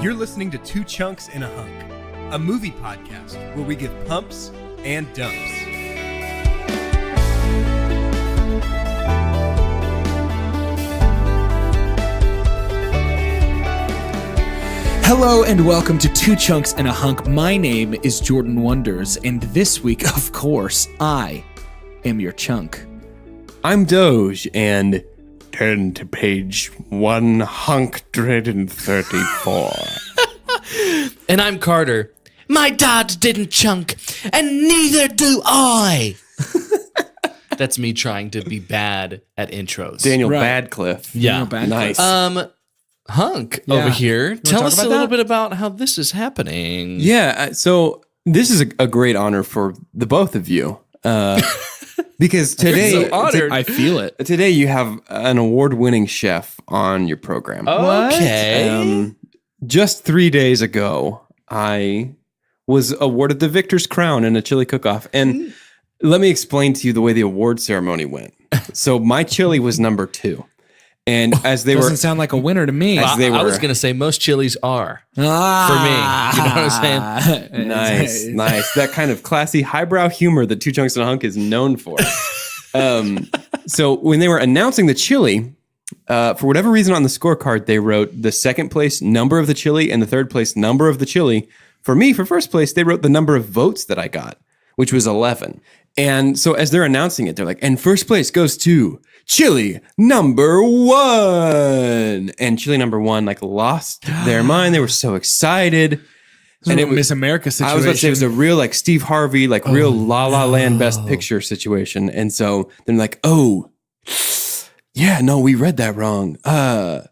You're listening to Two Chunks and a Hunk, a movie podcast where we give pumps and dumps. Hello and welcome to Two Chunks and a Hunk. My name is Jordan Wonders, and this week, of course, I am your chunk. I'm Doge, and turn to page 134. And I'm Carter. My dad didn't chunk, and neither do I. That's me trying to be bad at intros. Daniel Right. Badcliffe. Yeah. Badcliffe. Nice. Hunk Yeah. over here. Tell talk us about a little that? bit about how this is happening. Yeah, so this is a great honor for the both of you. Because today, so honored. I feel it. today you have an award-winning chef on your program. Okay. Just 3 days ago, I was awarded the Victor's Crown in a chili cook-off. And let me explain to you the way the award ceremony went. So my chili was number 2. And as they Doesn't were... sound like a winner to me. As they I was were- going to say most chilies are. For me. You know what I'm saying? Nice. That kind of classy highbrow humor that Two Chunks and a Hunk is known for. So when they were announcing the chili, for whatever reason on the scorecard, they wrote the second place number of the chili and the third place number of the chili. For me, for first place, they wrote the number of votes that I got, which was 11. And so as they're announcing it, they're like, and first place goes to chili number 1. And chili number 1 like lost their mind. They were so excited. And it was Miss America situation. I was about to say it was a real like Steve Harvey, like real La La Land Best Picture situation. And so they're like, oh, yeah, no, we read that wrong. The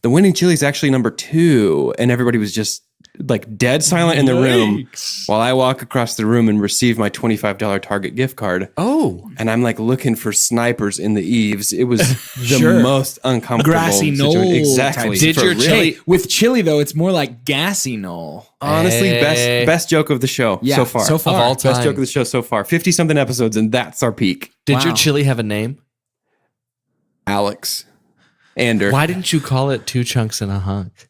winning chili is actually number 2. And everybody was just like dead silent in the room while I walk across the room and receive my $25 Target gift card. Oh. And I'm like looking for snipers in the eaves. It was the Sure. most uncomfortable Grassy knoll situation. Exactly. type. Did For your real. chili... With chili, though, it's more like gassy knoll. Honestly, Hey. best joke of the show Yeah, so far. so far. Of all Best time. joke of the show so far. 50-something episodes, and that's our peak. Did your Wow. chili have a name? Alex. Ander. Why didn't you call it Two Chunks and a Hunk?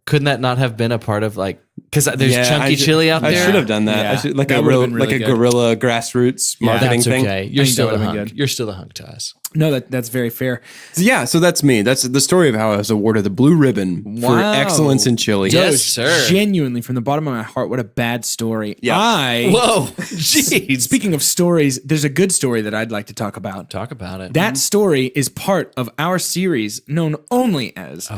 Couldn't that not have been a part of like... Because there's chunky chili out there. I should have done that. Yeah. I should, like That a would've real, been really like a good. guerrilla grassroots marketing That's thing. okay. You're think still that the would've been hunk. good. You're still the hunk to us. No, that's very fair. So that's me. That's the story of how I was awarded the blue ribbon for Wow. excellence in chili. Yes, Doge, sir. Genuinely, from the bottom of my heart, what a bad story. Yeah. Whoa. Jeez. Speaking of stories, there's a good story that I'd like to talk about. Talk about it. That story is part of our series known only as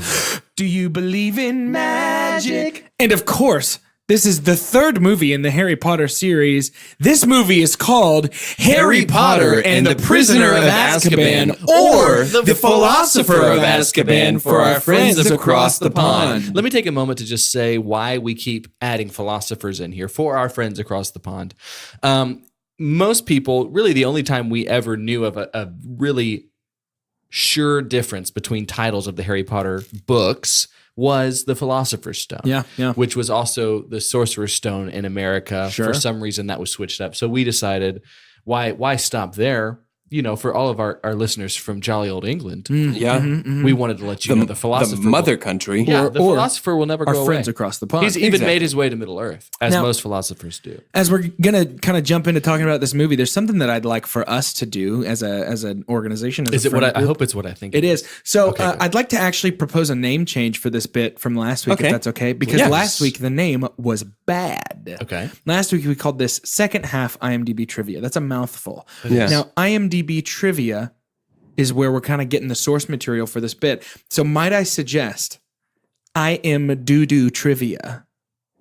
Do You Believe in Magic? And of course, this is the third movie in the Harry Potter series. This movie is called Harry Potter and the Prisoner of Azkaban, or The Philosopher of Azkaban for our friends across the pond. Let me take a moment to just say why we keep adding philosophers in here for our friends across the pond. Most people, really the only time we ever knew of a really sure difference between titles of the Harry Potter books was the Philosopher's Stone. Yeah. Which was also the Sorcerer's Stone in America. Sure. For some reason that was switched up. So we decided, why stop there? You know, for all of our listeners from jolly old England, Yeah. we wanted to let you know the philosopher. The mother country. Yeah, the or philosopher will never Our go friends away. across the pond. He's even Exactly. made his way to Middle Earth, as Now- most philosophers do. As we're gonna kind of jump into talking about this movie, there's something that I'd like for us to do as an organization. As Is a it what friend I group. hope it's what I think It is. So Okay, good. I'd like to actually propose a name change for this bit from last week, Okay. if that's okay. Because Yes. last week the name was bad. Okay. Last week we called this second half IMDb trivia. That's a mouthful. Yes. Now IMDb trivia is where we're kind of getting the source material for this bit. So might I suggest I am doo-doo trivia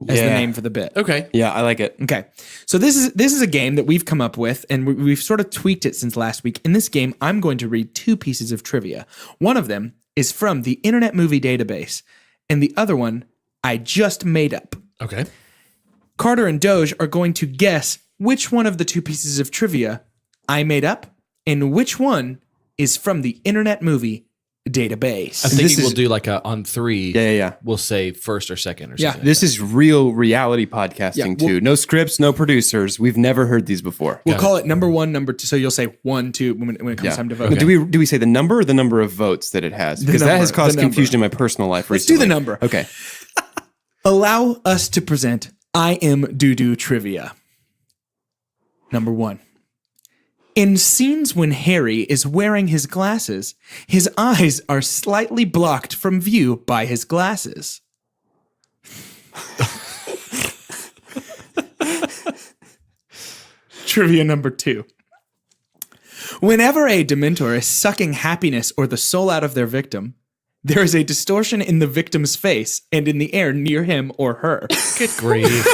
as the Yeah. name for the bit. Okay. Yeah, I like it. Okay, so this is a game that we've come up with, and we've sort of tweaked it since last week. In this game, I'm going to read 2 pieces of trivia. One of them is from the Internet Movie Database, and the other one I just made up. Okay. Carter and Doge are going to guess which one of the 2 pieces of trivia I made up, and which one is from the Internet Movie Database. I'm thinking This is- we'll do like a on 3. Yeah. We'll say first or second or Yeah. something. This is real reality podcasting Yeah, too. No scripts, no producers. We've never heard these before. We'll call it number 1, number 2. So you'll say 1, 2 when it comes time to vote. Now, do we say the number or the number of votes that it has? Because that number, has caused the number. confusion in my personal life Let's recently. do the number. Okay. Allow us to present I Am Doo-Doo trivia. Number 1. In scenes when Harry is wearing his glasses, his eyes are slightly blocked from view by his glasses. Trivia number 2. Whenever a Dementor is sucking happiness or the soul out of their victim, there is a distortion in the victim's face and in the air near him or her. Good grief.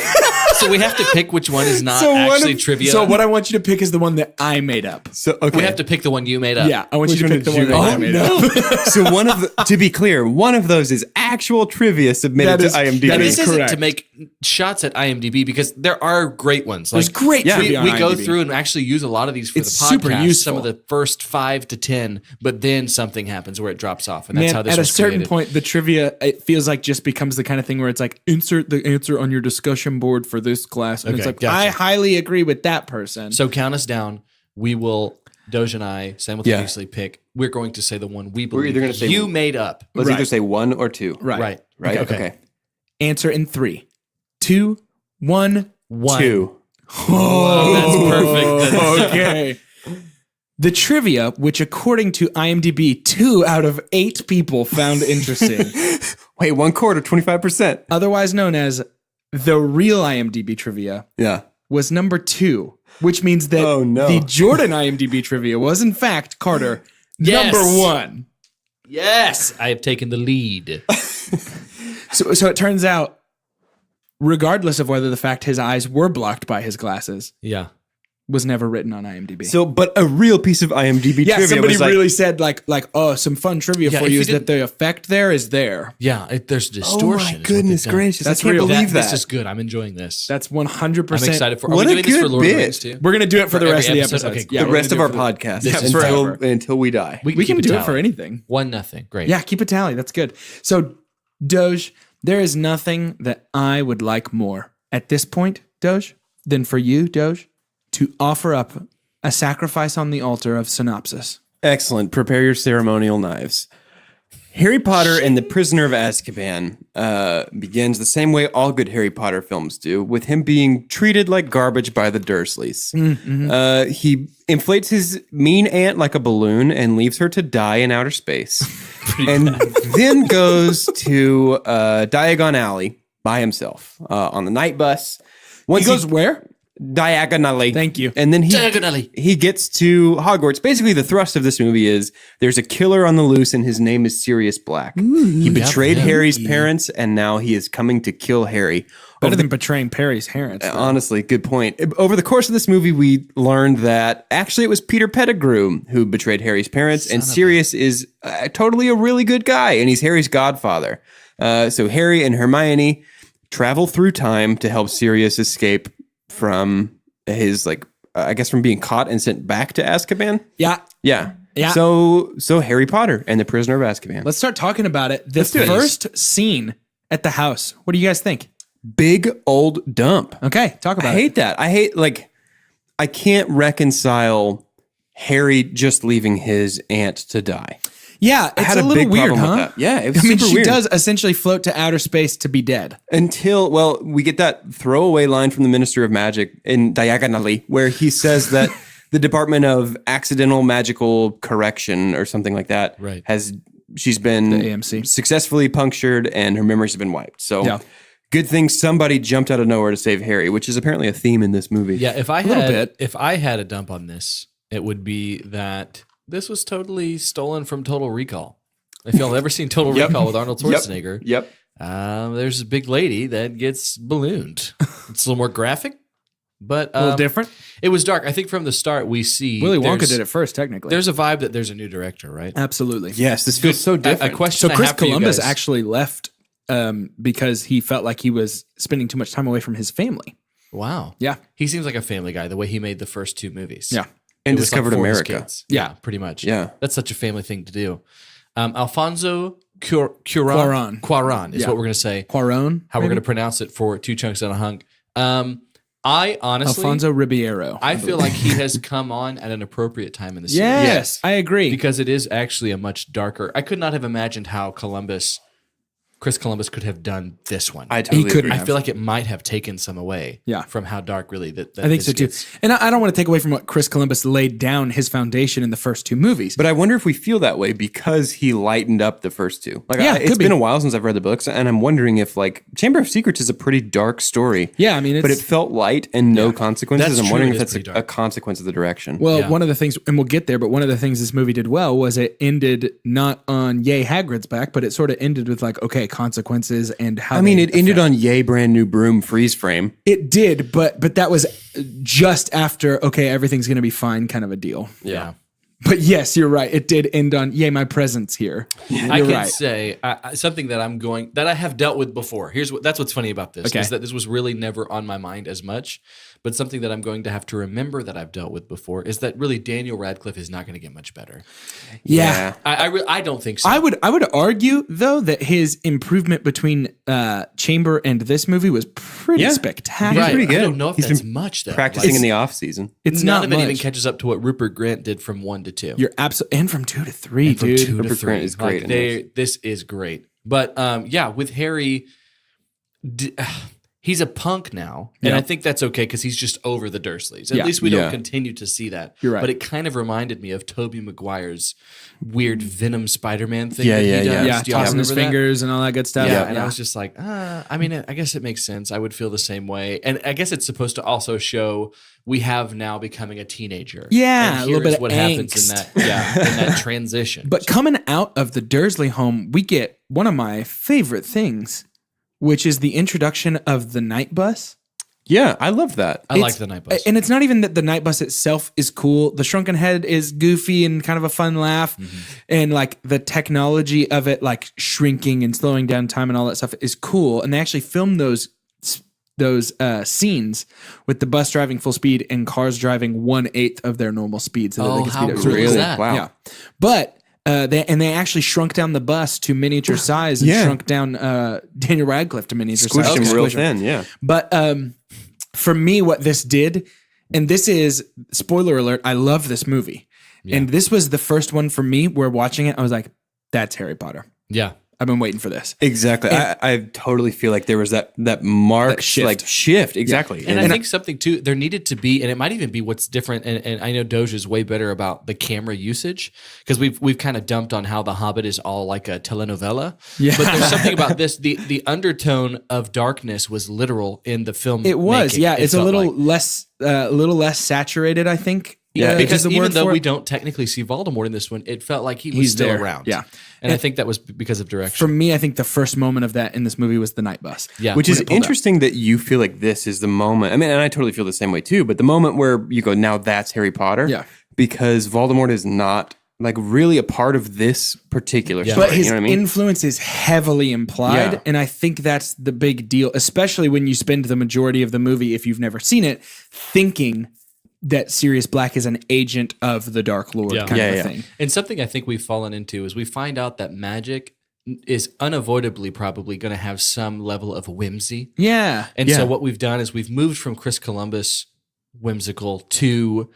So we have to pick which one is not So actually trivia. So what I want you to pick is the one that I made up. So okay. we have to pick the one you made up. Yeah, I want Which you to one pick the did one you that make I up? made up. So one of to be clear, one of those is actual trivia submitted That is- to IMDb. that This is isn't correct. to make shots at IMDb because there are great ones. There's Like, great Yeah. trivia we on go IMDb. through and actually use a lot of these for It's the podcast. super useful. Some of the first 5 to 10, but then something happens where it drops off, and that's Man, how this at a was certain created. point, the trivia, it feels like just becomes the kind of thing where it's like, insert the answer on your discussion board for this class. And it's Okay, like, gotcha. I highly agree with that person. So count us down. We will, Doge and I simultaneously pick. We're going to say the one we believe either gonna say- you made up. Let's Right. either say 1 or 2. right. Right? Okay. Okay. Answer in 3, 2, 1. 1. 2. Oh, that's perfect. That's- Okay. The trivia, which according to IMDb, 2 out of 8 people found interesting, Wait, 1/4, 25%. otherwise known as the real IMDb trivia, Yeah. was number 2, which means that Oh, no. the Jordan IMDb trivia was in fact, Carter, Yes. number 1. Yes, I have taken the lead. So it turns out, regardless of whether the fact his eyes were blocked by his glasses, Yeah. was never written on IMDb. So, but a real piece of IMDb yeah, trivia somebody was like, really said like, oh, some fun trivia Yeah, for if you you is that the effect there is there. Yeah, there's oh distortion. my is what goodness they've done. gracious, That's I can't real. believe that. This is good. I'm enjoying this. That's I'm 100%. excited for. Are What we a doing this for good Lord of the bit. Rings too? We're gonna do it for the For rest of every the episode? episodes. Okay, cool. Yeah, The we're rest gonna of do our it for the- podcast This is until, forever. until we die. We can keep a do it tally. for anything. 1-0. Great. Yeah, keep a tally. That's good. So, Doge, there is nothing that I would like more at this point, Doge, than for you, Doge, to offer up a sacrifice on the altar of synopsis. Excellent. Prepare your ceremonial knives. Harry Potter and the Prisoner of Azkaban begins the same way all good Harry Potter films do, with him being treated like garbage by the Dursleys. He inflates his mean aunt like a balloon and leaves her to die in outer space. And then goes to Diagon Alley by himself on the night bus. Once He goes where? diagonally. Thank you. And then Diagonally. he gets to Hogwarts. Basically, the thrust of this movie is there's a killer on the loose, and his name is Sirius Black. He betrayed Harry's parents, and now he is coming to kill Harry. Better than betraying Perry's parents. Honestly, good point. Over the course of this movie, we learned that actually it was Peter Pettigrew who betrayed Harry's parents, and Sirius is totally a really good guy, and he's Harry's godfather. So Harry and Hermione travel through time to help Sirius escape from his, I guess, from being caught and sent back to Azkaban. Yeah. Yeah. Yeah. So Harry Potter and the Prisoner of Azkaban. Let's start talking about it. The do it. first scene at the house. What do you guys think? Big old dump. Okay, talk about I hate that. I hate, I can't reconcile Harry just leaving his aunt to die. Yeah, it's had a a little big weird, problem with huh? that. Yeah, it was I mean, super she weird. does essentially float to outer space to be dead. Until, well, we get that throwaway line from the Minister of Magic in Diagonally, where he says that the Department of Accidental Magical Correction or something like that Right. she's been The AMC. successfully punctured and her memories have been wiped. So Yeah. good thing somebody jumped out of nowhere to save Harry, which is apparently a theme in this movie. Yeah, if I little had bit. if I had a dump on this, it would be that this was totally stolen from Total Recall. If y'all have ever seen Total Recall with Arnold Schwarzenegger, Yep. there's a big lady that gets ballooned. It's a little more graphic, but A little different. it was dark. I think from the start we see Willy Wonka there's- did it first, technically. There's a vibe that there's a new director, right? Absolutely. Yes, this feels so different. A question So I Chris have for you Columbus guys- actually left because he felt like he was spending too much time away from his family. Wow. Yeah. He seems like a family guy, the way he made the first 2 movies. Yeah. And It was like discovered for his America. kids. Yeah, pretty much. Yeah. That's such a family thing to do. Alfonso Cuarón. Cuarón is Yeah. what we're going to say. Cuarón. How we're maybe? going to pronounce it for Two Chunks and a Hunk. I honestly, Alfonso Ribeiro. I feel like he has come on at an appropriate time in the series. Yes, I agree. Because it is actually a much darker. I could not have imagined how Columbus Chris Columbus could have done this one. I totally could agree. I feel like it might have taken some away from how dark really that I think so too. gets. And I don't want to take away from what Chris Columbus laid down his foundation in the first two movies. But I wonder if we feel that way because he lightened up the first two. Like, Yeah, it's could be. been a while since I've read the books, and I'm wondering if like Chamber of Secrets is a pretty dark story. Yeah, I mean, but it felt light and no consequences. That's I'm true, wondering it if is that's pretty a dark. consequence of the direction. Well, one of the things, and we'll get there, but one of the things this movie did well was it ended not on yay Hagrid's back, but it sort of ended with like, okay, consequences and how. I mean, it ended on yay brand new broom freeze frame. It did, but that was just after okay, everything's gonna be fine, kind of a deal. Yeah. But yes, you're right. It did end on yay, my presence here. I You're can right. say something that I have dealt with before. That's what's funny about this Okay. is that this was really never on my mind as much, but something that I'm going to have to remember that I've dealt with before is that really Daniel Radcliffe is not going to get much better. Yeah. I don't think so. I would argue though that his improvement between Chamber and this movie was pretty Yeah. spectacular. He's pretty good. I don't know if He's that's been much though. Practicing Like, in the off season. It's none not of it even much. catches up to what Rupert Grant did from 1 to 2. You're absolutely, and from 2 to 3, From dude. 2 to Rupert 3 Grant is great in this is great. But yeah, with Harry, he's a punk now, and Yeah. I think that's okay because he's just over the Dursleys. At Yeah. least we Yeah. don't continue to see that. You're right. But it kind of reminded me of Tobey Maguire's weird Venom Spider-Man thing. Yeah, that he yeah, does. yeah. Yeah, Do y'all tossing his remember that? fingers and all that good stuff. Yeah, and I was just like, I mean, I guess it makes sense. I would feel the same way, and I guess it's supposed to also show we have now becoming a teenager. Yeah, and a little here's bit of what happens angst. in that, in that transition. But coming out of the Dursley home, we get one of my favorite things, which is the introduction of the night bus. Yeah, I love that. I like the night bus. And it's not even that the night bus itself is cool. The shrunken head is goofy and kind of a fun laugh. And like the technology of it, like shrinking and slowing down time and all that stuff is cool. And they actually filmed those scenes with the bus driving full speed and cars driving 1/8 of their normal speed. So that they Oh, can how speed up. cool Really is cool. that? Wow. Yeah. But they actually shrunk down the bus to miniature size and Yeah. shrunk down Daniel Radcliffe to miniature Squished size. him real Squished him. thin, yeah. But for me, what this did, and this is spoiler alert, I love this movie. And this was the first one for me where watching it, I was like, that's Harry Potter. yeah. I've been waiting for this. Exactly. I totally feel like there was that marked shift. Exactly. And I think something too, there needed to be, and it might even be what's different. And I know Doge is way better about the camera usage because we've kind of dumped on how The Hobbit is all like a telenovela. Yeah. But there's something about this. The undertone of darkness was literal in the film. It was, making, yeah. it It's a felt little like. less saturated, I think. Yeah, is Because the even word though for we it. don't technically see Voldemort in this one, it felt like he was He's still there. around. Yeah. And I think that was because of direction. For me, I think the first moment of that in this movie was the night bus. Yeah. Which When is it pulled up. interesting that you feel like this is the moment. I mean, and I totally feel the same way too, but the moment where you go, now that's Harry Potter. Yeah. Because Voldemort is not like really a part of this particular story. But his you know what I mean? influence is heavily implied. Yeah. And I think that's the big deal, especially when you spend the majority of the movie, if you've never seen it, thinking that Sirius Black is an agent of the Dark Lord Yeah. kind Yeah, of a yeah. thing. And something I think we've fallen into is we find out that magic is unavoidably probably going to have some level of whimsy. Yeah. And Yeah. so what we've done is we've moved from Chris Columbus whimsical to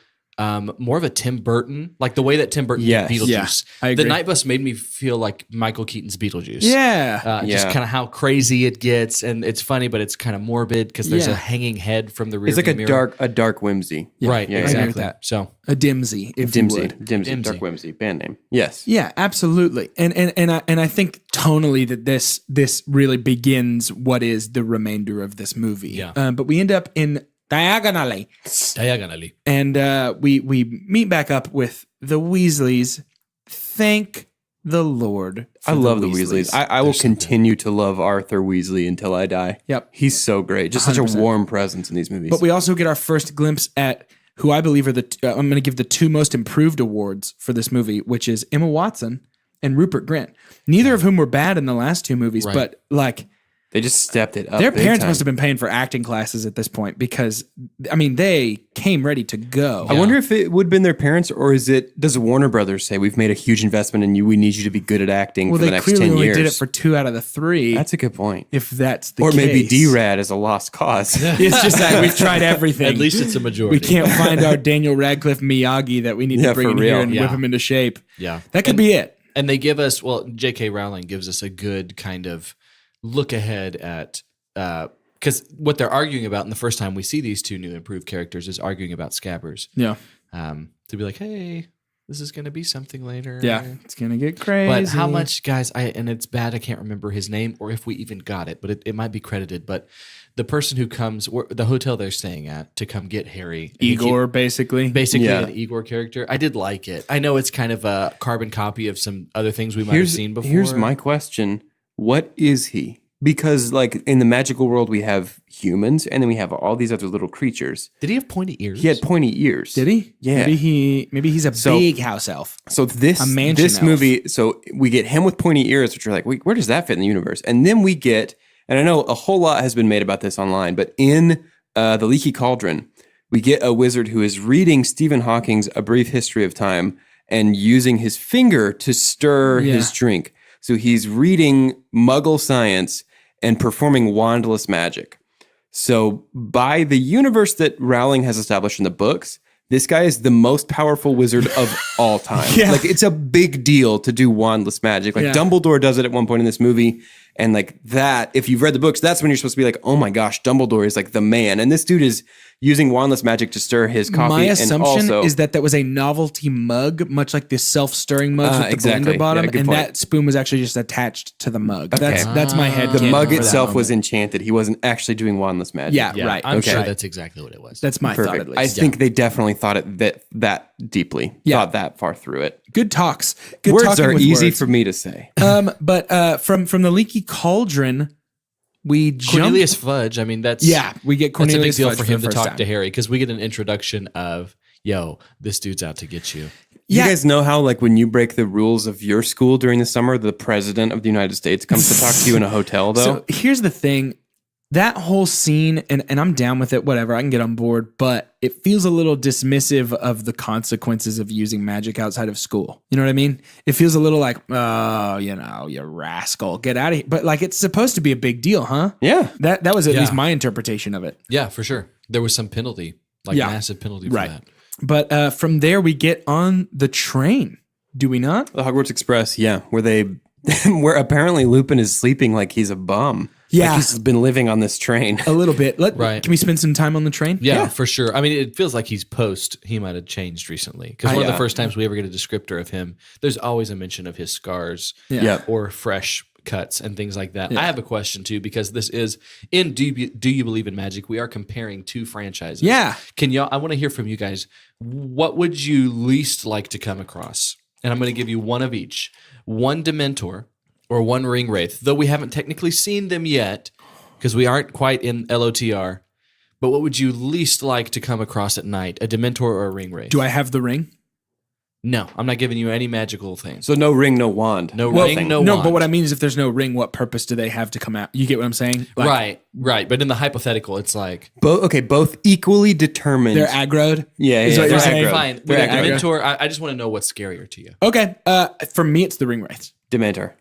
more of a Tim Burton, like the way that Tim Burton Yes. did Beetlejuice. Yeah, I agree. The Night Bus made me feel like Michael Keaton's Beetlejuice. Yeah. Just Yeah. kind of how crazy it gets, and it's funny, but it's kind of morbid because there's Yeah. a hanging head from the rear. It's like mirror. a dark whimsy. right? Yeah, I agree with exactly. that. So A dimsy, if you Dimsy. would. Dimsy. Dimsy. Dark whimsy. Band name. Yes. Yeah, absolutely. And I think tonally that this really begins what is the remainder of this movie. Yeah. But we end up in Diagonally. diagonally. And we meet back up with the Weasleys. Thank the Lord. For I love the Weasleys. I will continue to love Arthur Weasley until I die. Yep. He's so great. Just such a 100%. warm presence in these movies. But we also get our first glimpse at who I believe are I'm going to give the two most improved awards for this movie, which is Emma Watson and Rupert Grint. Neither of whom were bad in the last two movies, Right. but like they just stepped it up. their big parents time. must have been paying for acting classes at this point because, I mean, they came ready to go. I wonder if it would have been their parents, or does Warner Brothers say we've made a huge investment in you? We need you to be good at acting Well, for the they next clearly 10 only years. did it for 2 out of the 3. That's a good point. if that's the Or case. maybe D-Rad is a lost cause. It's just that we've tried everything. At least it's a majority. we can't find our Daniel Radcliffe Miyagi that we need Yeah, to bring for in real. here and Yeah. whip him into shape. Yeah. That could be it. And they give us, well, J.K. Rowling gives us a good kind of look ahead at because what they're arguing about in the first time we see these two new improved characters is arguing about Scabbers. Yeah. To be like, hey, this is going to be something later. Yeah. It's going to get crazy. But how much, guys, and it's bad, I can't remember his name or if we even got it, but it might be credited. But the person who comes, the hotel they're staying at to come get Harry. Igor, basically. Yeah. An Igor character. I did like it. I know it's kind of a carbon copy of some other things we might have seen before. Here's my question. What is he? Because like in the magical world, we have humans and then we have all these other little creatures. Did he have pointy ears? He had pointy ears. Did he? Yeah. Maybe he's a big house elf. So this elf. movie, so we get him with pointy ears, which are like, where does that fit in the universe? And then we get, and I know a whole lot has been made about this online, but in the Leaky Cauldron, we get a wizard who is reading Stephen Hawking's A Brief History of Time and using his finger to stir his drink. So he's reading Muggle science and performing wandless magic. So by the universe that Rowling has established in the books, this guy is the most powerful wizard of all time. Yeah. Like it's a big deal to do wandless magic. Like Dumbledore does it at one point in this movie. And like that, if you've read the books, that's when you're supposed to be like, oh my gosh, Dumbledore is like the man. And this dude is using wandless magic to stir his coffee. My assumption and also, is that was a novelty mug, much like the self-stirring mugs with the exactly. blender bottom, Yeah, good and point. that spoon was actually just attached to the mug. Okay. That's my head. the mug for that itself was moment. enchanted. He wasn't actually doing wandless magic. Yeah, right. I'm Okay. sure that's exactly what it was. That's my thought Perfect. at least. I think they definitely thought it that deeply. Yeah. Thought that far through it. Good talks. Good Words talking are with easy words. for me to say. But from the Leaky Cauldron, we jump. Cornelius Fudge. I mean, that's We get that's a big Cornelius deal Fudge for him the to first talk time. to Harry because we get an introduction of, yo, this dude's out to get you. You guys know how, like, when you break the rules of your school during the summer, the president of the United States comes to talk to you in a hotel, though? So here's the thing. That whole scene, and I'm down with it, whatever, I can get on board, but it feels a little dismissive of the consequences of using magic outside of school. You know what I mean? It feels a little like, oh, you rascal, get out of here. But like, it's supposed to be a big deal, huh? Yeah. That was at least my interpretation of it. Yeah, for sure. There was some penalty, massive penalty for that. But from there, we get on the train. Do we not? The Hogwarts Express, yeah, where apparently Lupin is sleeping like he's a bum. Yeah. Like he's been living on this train. A little bit. Right. Can we spend some time on the train? Yeah, for sure. I mean, it feels like he might have changed recently. Because one of the first times we ever get a descriptor of him, there's always a mention of his scars or fresh cuts and things like that. I have a question too, because this is in Do You Believe in Magic? We are comparing two franchises. Yeah. I want to hear from you guys. What would you least like to come across? And I'm going to give you one of each. One Dementor or one Ring Wraith, though we haven't technically seen them yet because we aren't quite in LOTR. But what would you least like to come across at night, a Dementor or a Ring Wraith? Do I have the ring? No, I'm not giving you any magical things. So no ring, no wand. No ring, no No, wand. but what I mean is if there's no ring, what purpose do they have to come out? You get what I'm saying? Like, Right. But in the hypothetical, it's like Both equally determined. they're aggroed? Yeah, Is yeah, what they're you're saying? aggro. fine. With They're a aggro. Dementor, I just want to know what's scarier to you. Okay. For me, it's the ring wraiths. Dementor.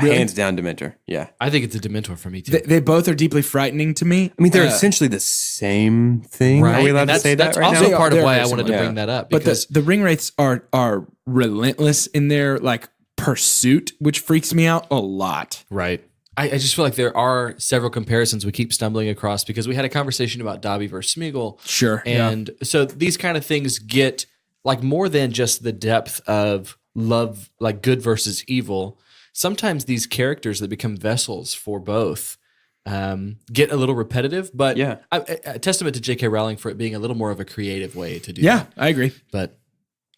Really? Hands down Dementor. Yeah. I think it's a Dementor for me too. They both are deeply frightening to me. I mean, they're essentially the same thing. Are we allowed And to say that that's right also now? part of They're why I very wanted to similar. bring that up. But Because the ring wraiths are relentless in their like pursuit, which freaks me out a lot. Right. I just feel like there are several comparisons we keep stumbling across because we had a conversation about Dobby versus Smeagol. Sure. And so these kind of things get like more than just the depth of love, like good versus evil. Sometimes these characters that become vessels for both get a little repetitive, but Yeah. a testament to J.K. Rowling for it being a little more of a creative way to do Yeah, that. I agree. But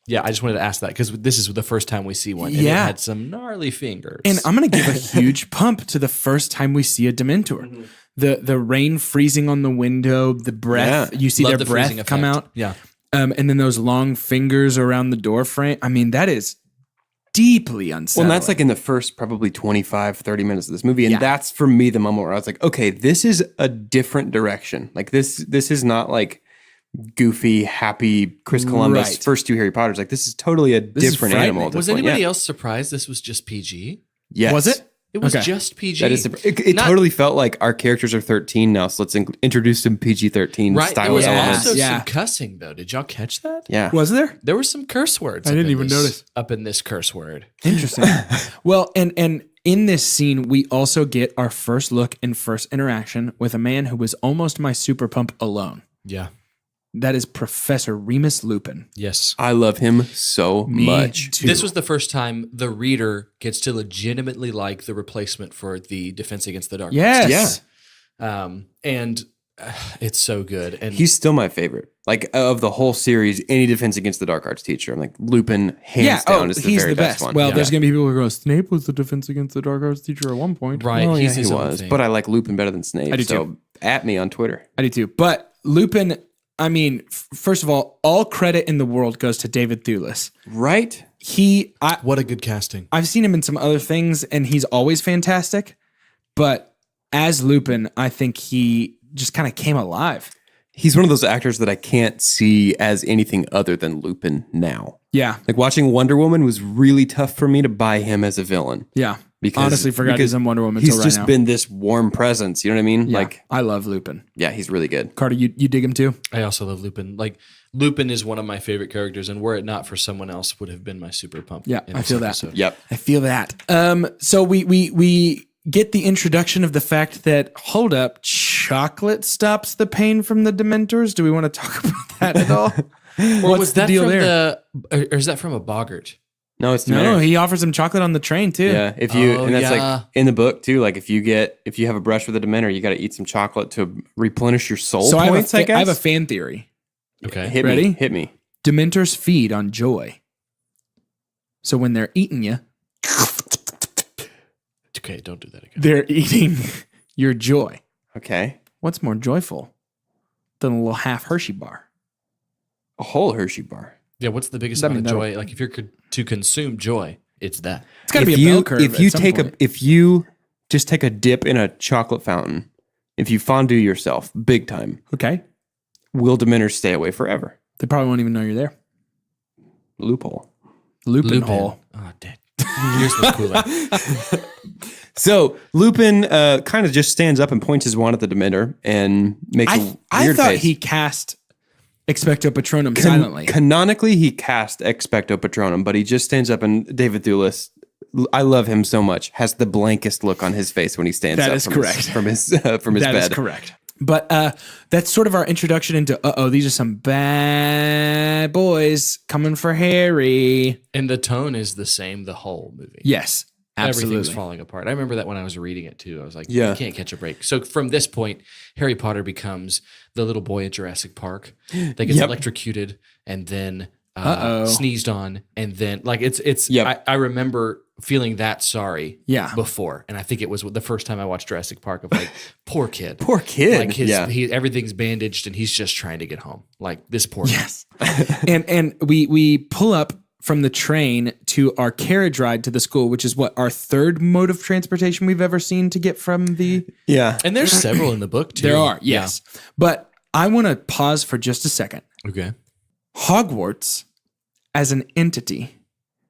yeah, I just wanted to ask that because this is the first time we see one. And Yeah. it had some gnarly fingers. And I'm going to give a huge pump to the first time we see a Dementor. The rain freezing on the window, the breath, Yeah. you see Love their the breath freezing come effect. out. Yeah. And then those long fingers around the door frame. I mean, that is deeply Well, unsettling. and that's like in the first probably 25, 30 minutes of this movie. And Yeah. that's for me the moment where I was like, okay, this is a different direction. Like this is not like goofy, happy Chris Columbus Right. first two Harry Potters. Like this is totally a is different animal. frightening. At this Was point. anybody Yeah. else surprised this was just PG? Yes. Was it? It was Okay. just PG. That is it Not- totally felt like our characters are 13 now, so let's introduce some PG-13 right. There style was elements. also Yeah. some cussing though. Did y'all catch that? Yeah. Was there? There were some curse words. I up didn't in even this- notice. up in this curse word. Interesting. Well, and in this scene, we also get our first look and first interaction with a man who was almost my super pump alone. Yeah. That is Professor Remus Lupin. Yes. I love him so much. Too. This was the first time the reader gets to legitimately like the replacement for the Defense Against the Dark Arts. Yes. And it's so good. And He's still my favorite. Like of the whole series, any Defense Against the Dark Arts teacher, I'm like Lupin, hands down, is the he's very the best best. one. Well, there's going to be people who go, Snape was the Defense Against the Dark Arts teacher at one point. right, Oh, yeah, he's he his own was, thing. but I like Lupin better than Snape. I do so too. at me on Twitter. I do too. But Lupin, I mean, first of all credit in the world goes to David Thewlis. Right? What a good casting. I've seen him in some other things, and he's always fantastic. But as Lupin, I think he just kind of came alive. He's one of those actors that I can't see as anything other than Lupin now. Yeah. Like watching Wonder Woman was really tough for me to buy him as a villain. Yeah. Because Honestly, forgot he's in Wonder Woman He's until right just now. been this warm presence. You know what I mean? Yeah. Like, I love Lupin. yeah, he's really good. Carter, you dig him too? I also love Lupin. Like, Lupin is one of my favorite characters, and were it not for someone else, would have been my super pump. Yeah, in I this feel that. episode. Yep. I feel that. So we get the introduction of the fact that, hold up, chocolate stops the pain from the Dementors. Do we want to talk about that at all? Or What's was the that deal from there? or is that from a boggart? No, it's No, Demeter. he offers him chocolate on the train too. Yeah, if you Oh, and that's yeah. like in the book too. Like if you have a brush with a Dementor, you got to eat some chocolate to replenish your soul So points. I guess. I have a fan theory. Okay. Hit Ready? me. Hit me. Dementors feed on joy. So when they're eating you, Okay, don't do that again. they're eating your joy. Okay. What's more joyful than a little half Hershey bar? A whole Hershey bar. Yeah, what's the biggest I amount mean, of that'll- joy? Like, if you're to consume joy, it's that. It's got to be If a you bell curve. if you at some take point. if you just take a dip in a chocolate fountain, if you fondue yourself big time, Okay. will Dementors stay away forever? They probably won't even know you're there. Loophole. Lupin hole. Oh, dead. Yours was cooler. So Lupin kind of just stands up and points his wand at the Dementor and makes a I weird thought face. he cast Expecto Patronum silently. Canonically, he cast Expecto Patronum, but he just stands up and David Thewlis, I love him so much, has the blankest look on his face when he stands That up is from correct. from his That bed. is correct. But that's sort of our introduction into, these are some bad boys coming for Harry. And the tone is the same the whole movie. Yes, absolutely. Everything's falling apart. I remember that when I was reading it too. I was like, Yeah. you can't catch a break. So from this point, Harry Potter becomes the little boy at Jurassic Park that gets Yep. electrocuted and then Uh-oh. sneezed on. And then like it's Yep. I remember feeling that sorry Yeah. before. And I think it was the first time I watched Jurassic Park of like, poor kid. Poor kid. Like Yeah. everything's bandaged and he's just trying to get home. Like this poor kid. Yes. and we pull up from the train to our carriage ride to the school, which is what, our third mode of transportation we've ever seen to get from the... Yeah. And there's several in the book too. There are, yes. But I want to pause for just a second. Yeah. Okay. Hogwarts as an entity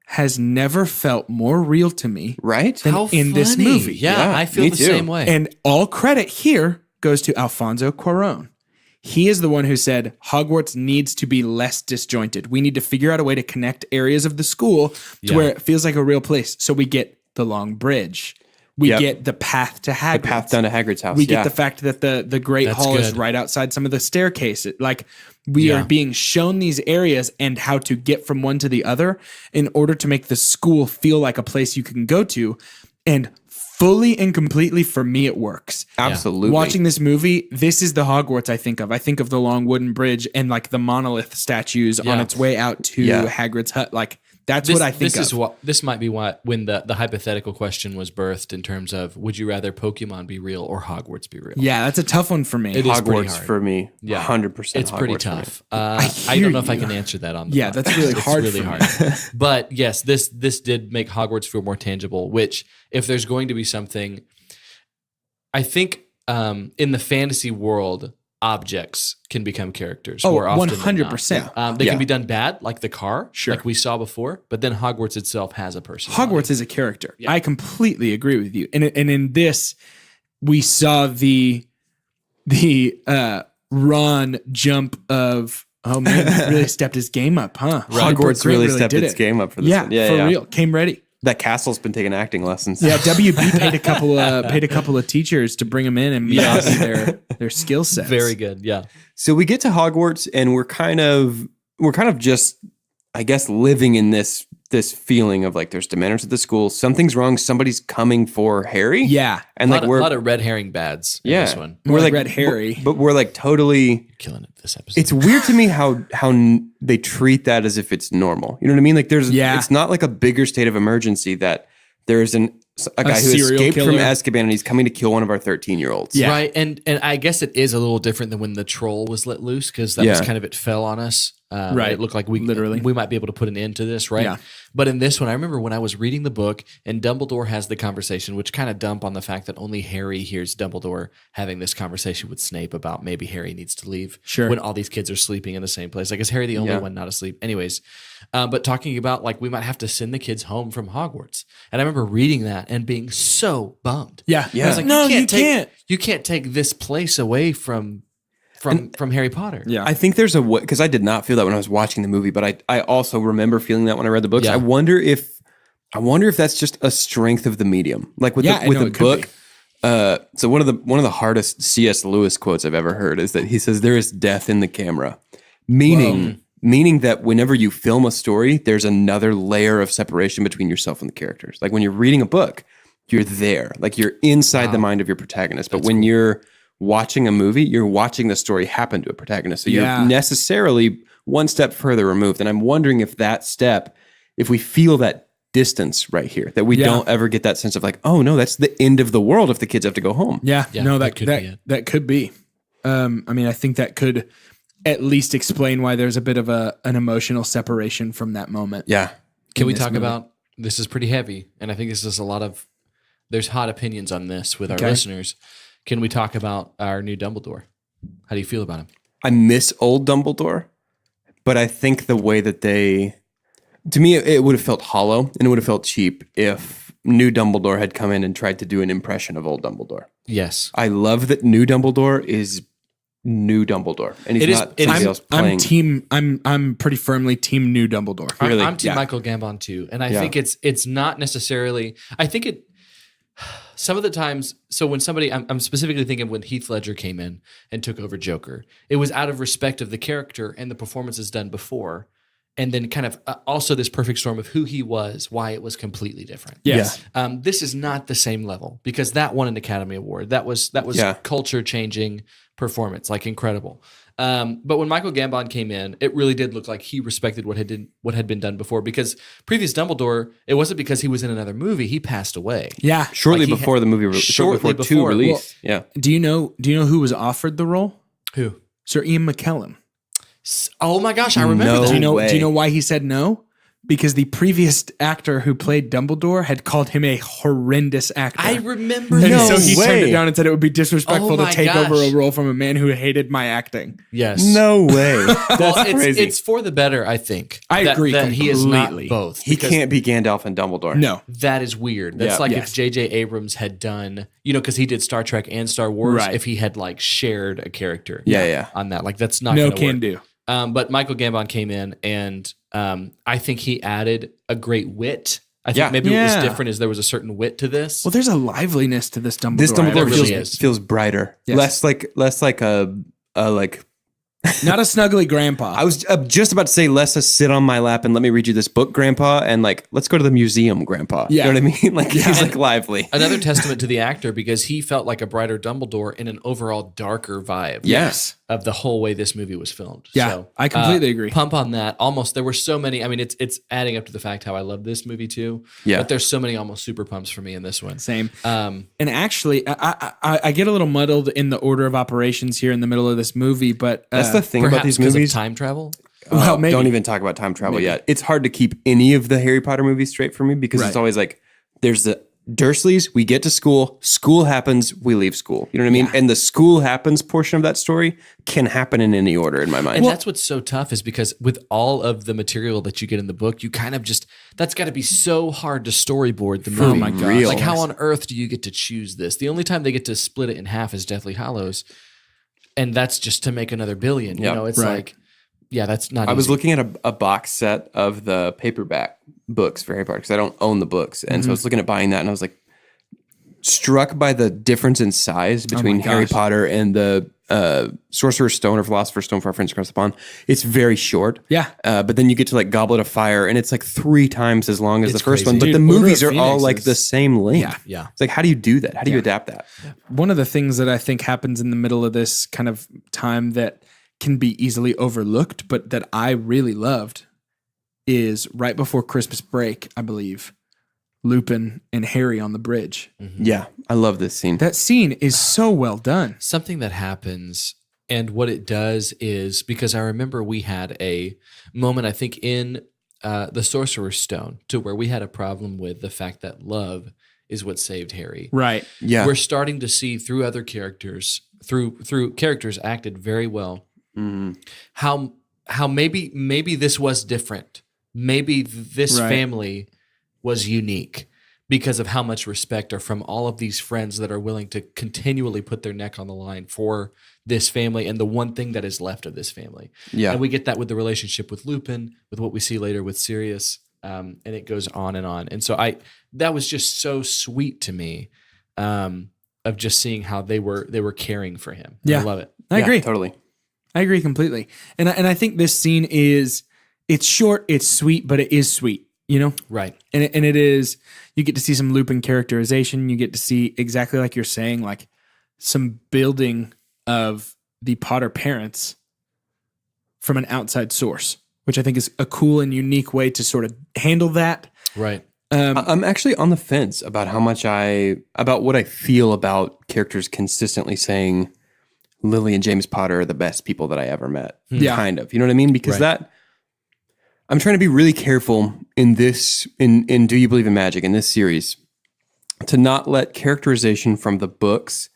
has never felt more real to me Right? than in this funny. movie. Yeah, Yeah, I feel me the too. same way. And all credit here goes to Alfonso Cuarón. He is the one who said Hogwarts needs to be less disjointed. We need to figure out a way to connect areas of the school to Yeah. where it feels like a real place. So we get the long bridge. We Yep. get the path to Hagrid's. The path down to Hagrid's house. We yeah. get the fact that the Great That's Hall is good. right outside some of the staircases. Like we Yeah. are being shown these areas and how to get from one to the other in order to make the school feel like a place you can go to. And fully and completely, for me, it works. Absolutely. Watching this movie, this is the Hogwarts I think of. I think of the long wooden bridge and like the monolith statues on Yeah. its way out to Yeah. Hagrid's hut. Like that's what I think this of. is what this might be what when the hypothetical question was birthed in terms of would you rather Pokemon be real or Hogwarts be real? Yeah, that's a tough one for me. It is pretty Hogwarts hard. for me. Yeah. 100%. It's pretty Hogwarts for me. tough. I hear don't know if I you. can answer that on the Yeah, pod. that's really It's hard really for me. hard. But yes, this did make Hogwarts feel more tangible, which if there's going to be something, I think in the fantasy world, objects can become characters Oh, more often than 100%. not. They Yeah. can be done bad, like the car, Sure. like we saw before, but then Hogwarts itself has a person. Hogwarts is a character. I completely agree with you. And in this, we saw the Ron jump of, oh man, he really stepped his game up, huh? Hogwarts Super really Grant stepped did its it. game up for this Yeah, one. for real. Came ready. that castle's been taking acting lessons. Yeah, WB paid a couple of teachers to bring them in and copy their skill sets. Very good. Yeah. So we get to Hogwarts and we're kind of just, I guess, living in this feeling of like there's Dementors at the school, something's wrong, somebody's coming for Harry. Yeah, and like a lot of red herring bads. In this one. we're like Red Harry, but we're like totally Killing it this episode. It's weird to me how they treat that as if it's normal. You know what I mean? Like it's not like a bigger state of emergency that there's a guy who escaped from Azkaban and he's coming to kill one of our 13-year-olds. Yeah. Right. And I guess it is a little different than when the troll was let loose because that was kind of, it fell on us. Right. It looked like we might be able to put an end to this, right? Yeah. But in this one, I remember when I was reading the book and Dumbledore has the conversation, which kind of dump on the fact that only Harry hears Dumbledore having this conversation with Snape about maybe Harry needs to leave. Sure. When all these kids are sleeping in the same place. Like, is Harry the only one not asleep? Anyways, but talking about like we might have to send the kids home from Hogwarts. And I remember reading that and being so bummed. Yeah. I was like, no, you can't. You can't take this place away from Harry Potter. Yeah. I think there's a way, because I did not feel that when I was watching the movie, but I also remember feeling that when I read the books. Yeah. I wonder if that's just a strength of the medium. Like with the book. So one of the hardest C.S. Lewis quotes I've ever heard is that he says there is death in the camera, meaning that whenever you film a story, there's another layer of separation between yourself and the characters. Like when you're reading a book, you're there, like you're inside the mind of your protagonist. But when you're watching a movie, you're watching the story happen to a protagonist. So you're necessarily one step further removed. And I'm wondering if if we feel that distance right here, that we don't ever get that sense of like, oh no, that's the end of the world if the kids have to go home. Yeah. No, that could be. I mean, I think that could at least explain why there's a bit of an emotional separation from that moment. Yeah. Can we talk about, this is pretty heavy, and I think this is there's hot opinions on this with our listeners. Can we talk about our new Dumbledore? How do you feel about him? I miss old Dumbledore, but I think the way that to me, it would have felt hollow and it would have felt cheap if new Dumbledore had come in and tried to do an impression of old Dumbledore. Yes. I love that new Dumbledore is new Dumbledore, and he's not somebody else playing. I'm pretty firmly team new Dumbledore. Really? I'm team Michael Gambon too, and I think it's not necessarily. I think it. Some of the times, so when somebody, I'm specifically thinking when Heath Ledger came in and took over Joker, it was out of respect of the character and the performances done before, and then kind of also this perfect storm of who he was, why it was completely different. Yes. This is not the same level because that won an Academy Award. That was culture changing performance, like incredible. But when Michael Gambon came in, it really did look like he respected what had been done before. Because previous Dumbledore, it wasn't because he was in another movie; he passed away. Yeah, shortly before the movie, shortly before two release. Well, do you know who was offered the role? Who? Sir Ian McKellen. Oh my gosh, I remember that. Do you know why he said no? Because the previous actor who played Dumbledore had called him a horrendous actor. I remember that. No so he way. turned it down and said it would be disrespectful to take over a role from a man who hated my acting. Yes. No way. That's crazy. It's for the better, I think. I agree that he is not both. He can't be Gandalf and Dumbledore. No. That is weird. That's if J.J. Abrams had done, because he did Star Trek and Star Wars, if he had like shared a character on that. Like that's not no gonna can work. do. But Michael Gambon came in and I think he added a great wit. I think maybe what was different is there was a certain wit to this. Well, there's a liveliness to this Dumbledore. This Dumbledore really feels brighter, less like a not a snuggly grandpa. I was just about to say, let's just sit on my lap and let me read you this book, grandpa, and like, let's go to the museum, grandpa. Yeah. You know what I mean? Like, he's like lively. Another testament to the actor because he felt like a brighter Dumbledore in an overall darker vibe. Yes. Of the whole way this movie was filmed. Yeah, so, I completely agree. Pump on that. Almost, there were so many. I mean, it's adding up to the fact how I love this movie too. Yeah. But there's so many almost super pumps for me in this one. Same. And actually, I get a little muddled in the order of operations here in the middle of this movie, but that's the thing about these movies. Time travel. Well, maybe. Don't even talk about time travel yet. It's hard to keep any of the Harry Potter movies straight for me because it's always like there's the Dursleys, we get to school happens, we leave school. You know what I mean? And the school happens portion of that story can happen in any order in my mind. And that's what's so tough is because with all of the material that you get in the book, you kind of that's got to be so hard to storyboard the movie. Oh my God. Like how on earth do you get to choose this? The only time they get to split it in half is Deathly Hallows. And that's just to make another billion. You know, it's like Yeah, that's not I was easy. looking at a box set of the paperback books for Harry Potter because I don't own the books. And so I was looking at buying that and I was like struck by the difference in size between Harry gosh. Potter and the Sorcerer's Stone or Philosopher's Stone for our friends across the pond. It's very short. Yeah. But then you get to like Goblet of Fire and it's like 3 times as long as the first crazy. one. But Dude, the Order movies of are all Phoenix like is- the same length. Yeah. Yeah. It's like, how do you do that? How do you adapt that? One of the things that I think happens in the middle of this kind of time that can be easily overlooked, but that I really loved is right before Christmas break, I believe, Lupin and Harry on the bridge. Yeah. I love this scene. That scene is so well done. Something that happens, and what it does is, because I remember we had a moment, I think, in the Sorcerer's Stone, to where we had a problem with the fact that love is what saved Harry. Right. Yeah. We're starting to see through other characters, through characters acted very well, how maybe this was different. Maybe this Right. family was unique because of how much respect are from all of these friends that are willing to continually put their neck on the line for this family and the one thing that is left of this family. Yeah. And we get that with the relationship with Lupin, with what we see later with Sirius, and it goes on and on. And so that was just so sweet to me, of just seeing how they were caring for him. Yeah. I love it. I agree. Totally. I agree completely. And I think this scene it's short, it's sweet, but it is sweet, you know? Right. And it is, you get to see some Lupin characterization. You get to see exactly like you're saying, like some building of the Potter parents from an outside source, which I think is a cool and unique way to sort of handle that. Right. I'm actually on the fence about about what I feel about characters consistently saying Lily and James Potter are the best people that I ever met. Yeah. Kind of. You know what I mean? Because Right. I'm trying to be really careful in this, in Do You Believe in Magic, in this series, to not let characterization from the books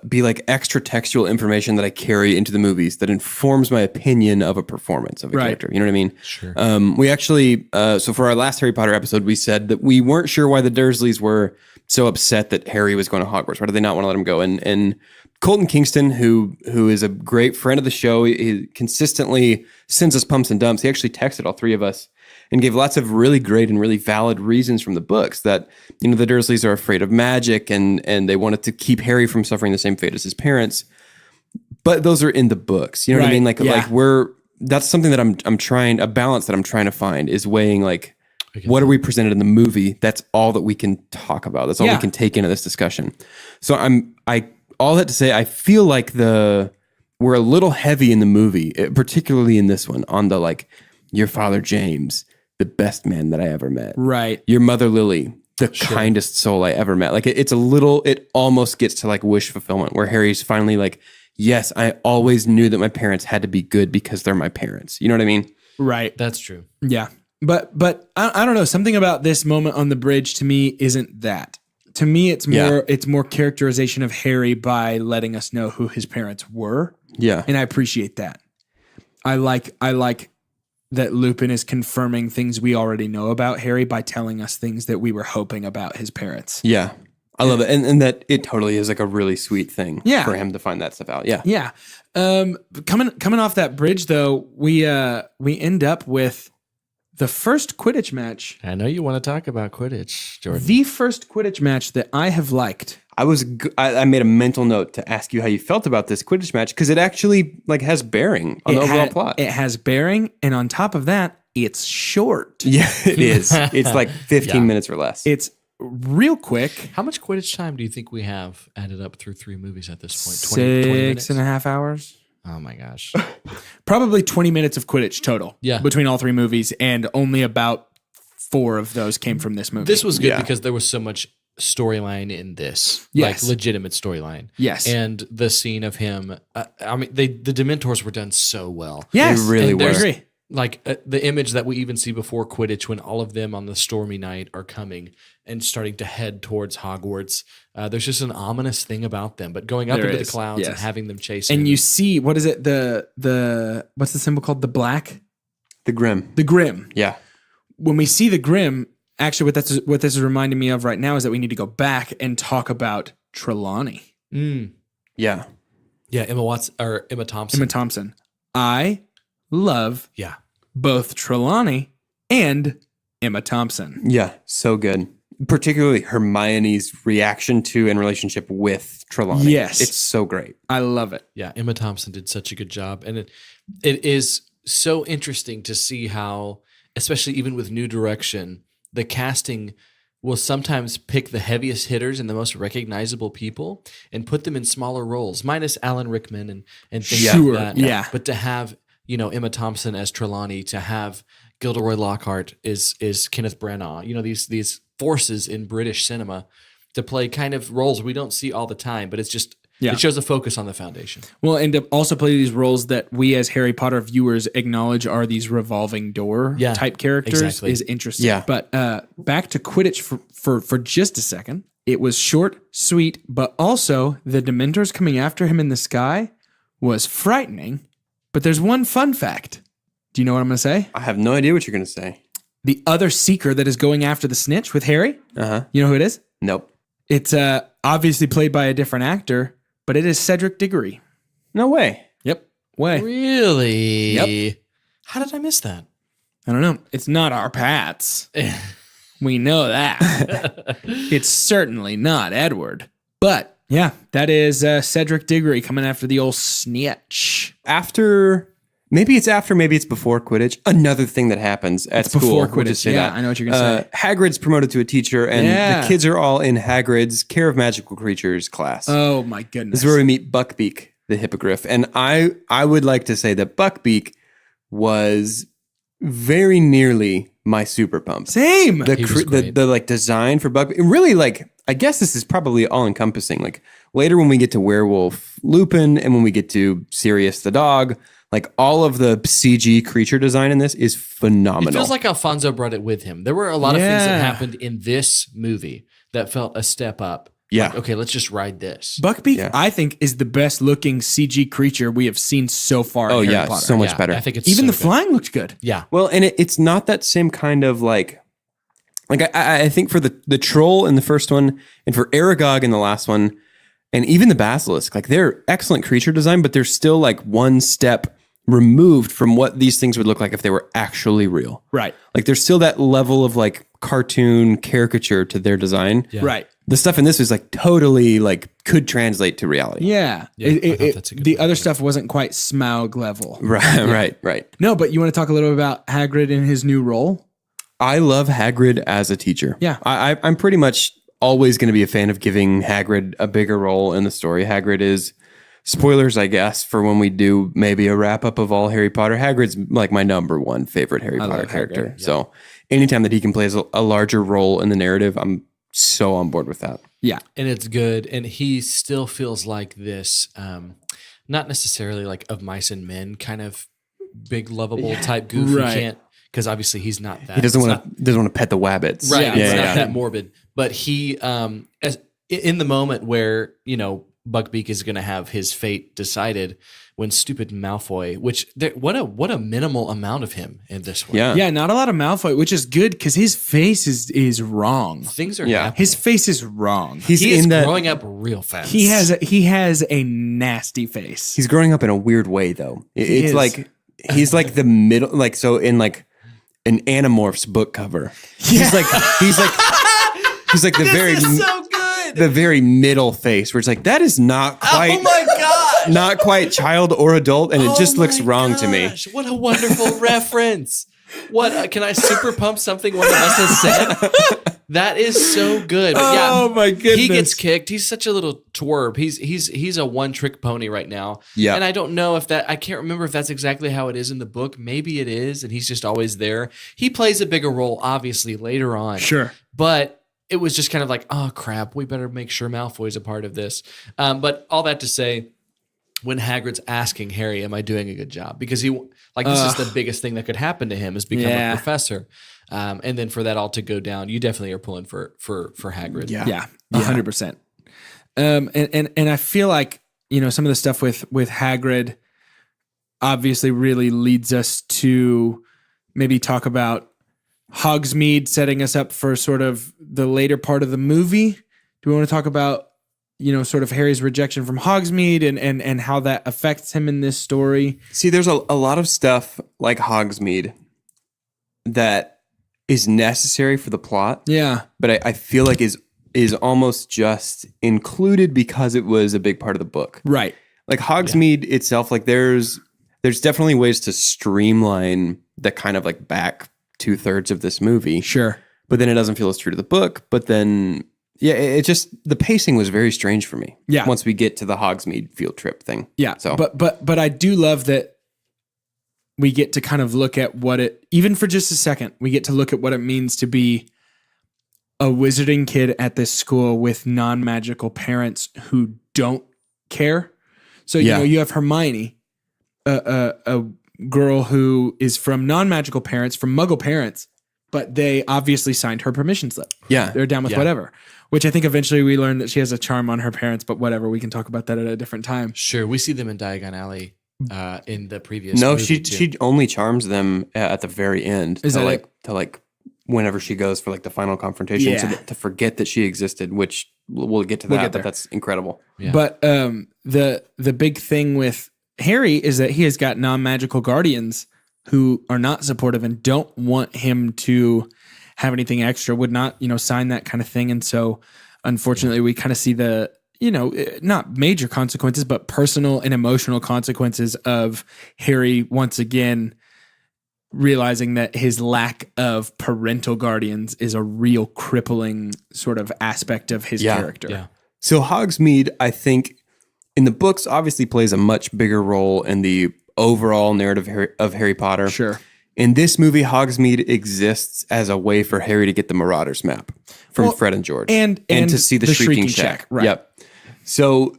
be like extra textual information that I carry into the movies that informs my opinion of a performance of a Right. character. You know what I mean? Sure. We actually, so for our last Harry Potter episode, we said that we weren't sure why the Dursleys were so upset that Harry was going to Hogwarts. Why did they not want to let him go? And Colton Kingston, who is a great friend of the show, he consistently sends us pumps and dumps. He actually texted all 3 of us and gave lots of really great and really valid reasons from the books that, you know, the Dursleys are afraid of magic and they wanted to keep Harry from suffering the same fate as his parents. But those are in the books. You know what I Right, mean? Like, yeah. that's something that I'm trying, a balance that I'm trying to find is weighing like, what are we presented in the movie? That's all that we can talk about. That's all Yeah. we can take into this discussion. So all that to say, I feel like we're a little heavy in the movie, particularly in this one, on the like, your father James, the best man that I ever met. Right. Your mother Lily, the kindest soul I ever met. Like it almost gets to like wish fulfillment where Harry's finally like, yes, I always knew that my parents had to be good because they're my parents. You know what I mean? Right. That's true. Yeah. But I don't know. Something about this moment on the bridge to me isn't that. To me, it's more characterization of Harry by letting us know who his parents were. Yeah. And I appreciate that. I like that Lupin is confirming things we already know about Harry by telling us things that we were hoping about his parents. Yeah. I love it. And that it totally is like a really sweet thing Yeah. for him to find that stuff out. Yeah. Yeah. Coming off that bridge though, we end up with the first Quidditch match. I know you want to talk about Quidditch, Jordan. The first Quidditch match that I have liked. I made a mental note to ask you how you felt about this Quidditch match because it actually like has bearing on the overall plot. It has bearing, and on top of that, it's short. Yeah, it is. It's like 15 minutes or less. It's real quick. How much Quidditch time do you think we have added up through 3 movies at this point? 20 minutes? 6.5 hours. Oh my gosh. Probably 20 minutes of Quidditch total. Yeah. Between all 3 movies, and only about 4 of those came from this movie. This was good Yeah. because there was so much storyline in this. Yes. Like legitimate storyline. Yes. And the scene of him, I mean, the Dementors were done so well. Yes. They really And were. I there's- agree. Like the image that we even see before Quidditch when all of them on the stormy night are coming and starting to head towards Hogwarts. There's just an ominous thing about them, but going up There into is, the clouds and yes. having them chase And him. you see, what is it? The what's the symbol called? The black? The Grim. The Grim. Yeah. When we see the Grim, actually what this is reminding me of right now is that we need to go back and talk about Trelawney. Yeah. Yeah, Emma Thompson. Emma Thompson. I love both Trelawney and Emma Thompson. Yeah, so good. Particularly Hermione's reaction to and relationship with Trelawney. Yes. It's so great. I love it. Yeah, Emma Thompson did such a good job. And it is so interesting to see how, especially even with New Direction, the casting will sometimes pick the heaviest hitters and the most recognizable people and put them in smaller roles, minus Alan Rickman and things Sure, like that. yeah. But to have, Emma Thompson as Trelawney, to have Gilderoy Lockhart is Kenneth Branagh, these forces in British cinema to play kind of roles we don't see all the time, but it's just, it shows a focus on the foundation. Well, and to also play these roles that we as Harry Potter viewers acknowledge are these revolving door type characters is interesting. Yeah. But back to Quidditch for just a second. It was short, sweet, but also the Dementors coming after him in the sky was frightening. But there's one fun fact. Do you know what I'm going to say? I have no idea what you're going to say. The other seeker that is going after the snitch with Harry, Uh-huh. you know who it is? Nope. It's obviously played by a different actor, but it is Cedric Diggory. No way. Yep. Way. Really? Yep. How did I miss that? I don't know. It's not our Pats. We know that. It's certainly not Edward. But yeah, that is Cedric Diggory coming after the old snitch. Maybe it's before Quidditch. Another thing that happens at school. Before We'll just Quidditch. say Yeah, that. I know what you're going to say. Hagrid's promoted to a teacher, and the kids are all in Hagrid's Care of Magical Creatures class. Oh my goodness. This is where we meet Buckbeak, the hippogriff. And I would like to say that Buckbeak was very nearly my super pump. Same. The like design for Buckbeak. Really, like, I guess this is probably all encompassing. Like later when we get to Werewolf Lupin and when we get to Sirius the dog, like all of the CG creature design in this is phenomenal. It feels like Alfonso brought it with him. There were a lot of things that happened in this movie that felt a step up. Yeah. Like, okay, let's just ride this. Buckbeak, I think, is the best looking CG creature we have seen so far in Harry Potter. So much better. I think it's Even so the good. flying looked good. Yeah. Well, and it's not that same kind of like I think for the troll in the first one and for Aragog in the last one, and even the basilisk, like they're excellent creature design, but they're still like one step removed from what these things would look like if they were actually real. Right. Like there's still that level of like cartoon caricature to their design. Yeah. Right. The stuff in this is like totally like could translate to reality. Yeah. I thought that's a good the point, other stuff wasn't quite Smaug level. Right. No, but you want to talk a little bit about Hagrid in his new role? I love Hagrid as a teacher. Yeah. I'm pretty much always going to be a fan of giving Hagrid a bigger role in the story. Hagrid is, spoilers, I guess, for when we do maybe a wrap up of all Harry Potter. Hagrid's like my number one favorite Harry Potter character. Hagrid, So anytime that he can play a larger role in the narrative, I'm so on board with that. Yeah. And it's good. And he still feels like this, not necessarily like of mice and men kind of big lovable type goof. Right. He can't, because obviously he's not that. He doesn't want to pet the wabbits. Right. Yeah, It's right. not that morbid. But he, as in the moment where, Buckbeak is going to have his fate decided when stupid Malfoy, what a minimal amount of him in this one. Yeah. Yeah, not a lot of Malfoy, which is good because his face is wrong. Things are Yeah. happening. His face is wrong. He's He is in that. growing up real fast. He has a nasty face. He's growing up in a weird way, though. He It's is. like he's like the middle, like so in like an Animorphs book cover. He's like the very so good. the very middle face where it's like that is not quite Oh my gosh. not quite child or adult, and it just looks wrong to me. What a wonderful reference. What can I super pump something one of us has said? That is so good. But yeah, Oh, my goodness. He gets kicked. He's such a little twerp. He's a one trick pony right now. Yeah. And I don't know if I can't remember if that's exactly how it is in the book. Maybe it is, and he's just always there. He plays a bigger role, obviously, later on. Sure. But it was just kind of like, oh crap, we better make sure Malfoy's a part of this. But all that to say, when Hagrid's asking Harry, am I doing a good job? Because this is the biggest thing that could happen to him is become a professor. And then for that all to go down, you definitely are pulling for Hagrid. Yeah, 100%. And I feel like, some of the stuff with Hagrid obviously really leads us to maybe talk about Hogsmeade setting us up for sort of the later part of the movie. Do we want to talk about sort of Harry's rejection from Hogsmeade and how that affects him in this story. See, there's a lot of stuff like Hogsmeade that is necessary for the plot. Yeah. But I feel like is almost just included because it was a big part of the book. Right. Like Hogsmeade itself, like there's definitely ways to streamline the kind of like back 2/3 of this movie. Sure. But then it doesn't feel as true to the book. But then, yeah, it just, the pacing was very strange for me. Yeah. Once we get to the Hogsmeade field trip thing. Yeah. So, But I do love that we get to kind of look at what it, even for just a second, we get to look at what it means to be a wizarding kid at this school with non-magical parents who don't care. So, you have Hermione, a girl who is from non-magical parents, from Muggle parents, but they obviously signed her permission slip. yeah. They're down with whatever, which I think eventually we learn that she has a charm on her parents, but whatever, we can talk about that at a different time. Sure, we see them in Diagon Alley in the previous. No, movie too. she only charms them at the very end. Is to that like it? to like whenever she goes for like the final confrontation, Yeah. so to forget that she existed, which we'll get to that. We'll get but there. that's incredible. Yeah. But the big thing with Harry is that he has got non-magical guardians who are not supportive and don't want him to have anything extra, would not, sign that kind of thing. And so unfortunately we kind of see the, not major consequences, but personal and emotional consequences of Harry once again realizing that his lack of parental guardians is a real crippling sort of aspect of his character. Yeah. So Hogsmeade, I think, in the books, obviously plays a much bigger role in the overall narrative of Harry Potter. Sure. In this movie, Hogsmeade exists as a way for Harry to get the Marauders map from Fred and George, and to see the Shrieking Shack. Right. Yep. So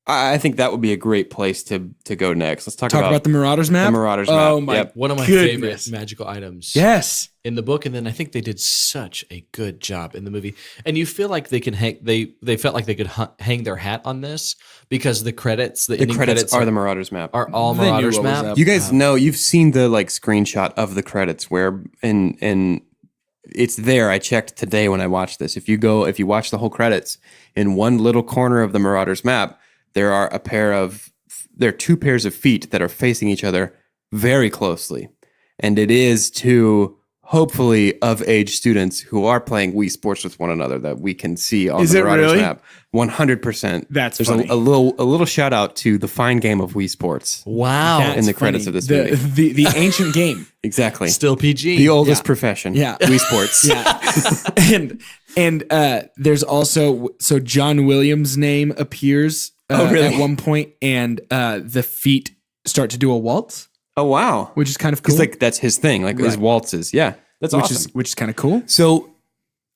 I think that would be a great place to go next. Let's talk about the Marauders map. The Marauders map. Oh my! Yep. One of my Goodness. favorite magical items. Yes. In the book, and then I think they did such a good job in the movie. And you feel like they can hang. They felt like they could hang their hat on this because the credits, the ending credits are the Marauders map. are all They knew Marauders what was map. up. You guys know, you've seen the like screenshot of the credits where and it's there. I checked today when I watched this. If you watch the whole credits, in one little corner of the Marauders map, there are two pairs of feet that are facing each other very closely. And it is to hopefully of age students who are playing Wii Sports with one another that we can see on the Marauders really? map. 100%. That's There's funny. a little shout out to the fine game of Wii Sports. Wow. That's in the credits funny. of this movie. The ancient game. Exactly. Still PG. The oldest profession. Yeah. Wii Sports. and there's also John Williams' name appears really? at one point, and the feet start to do a waltz, Oh, wow. which is kind of cool. Because like that's his thing, like his Right. waltzes. Yeah. That's awesome. which is kind of cool. So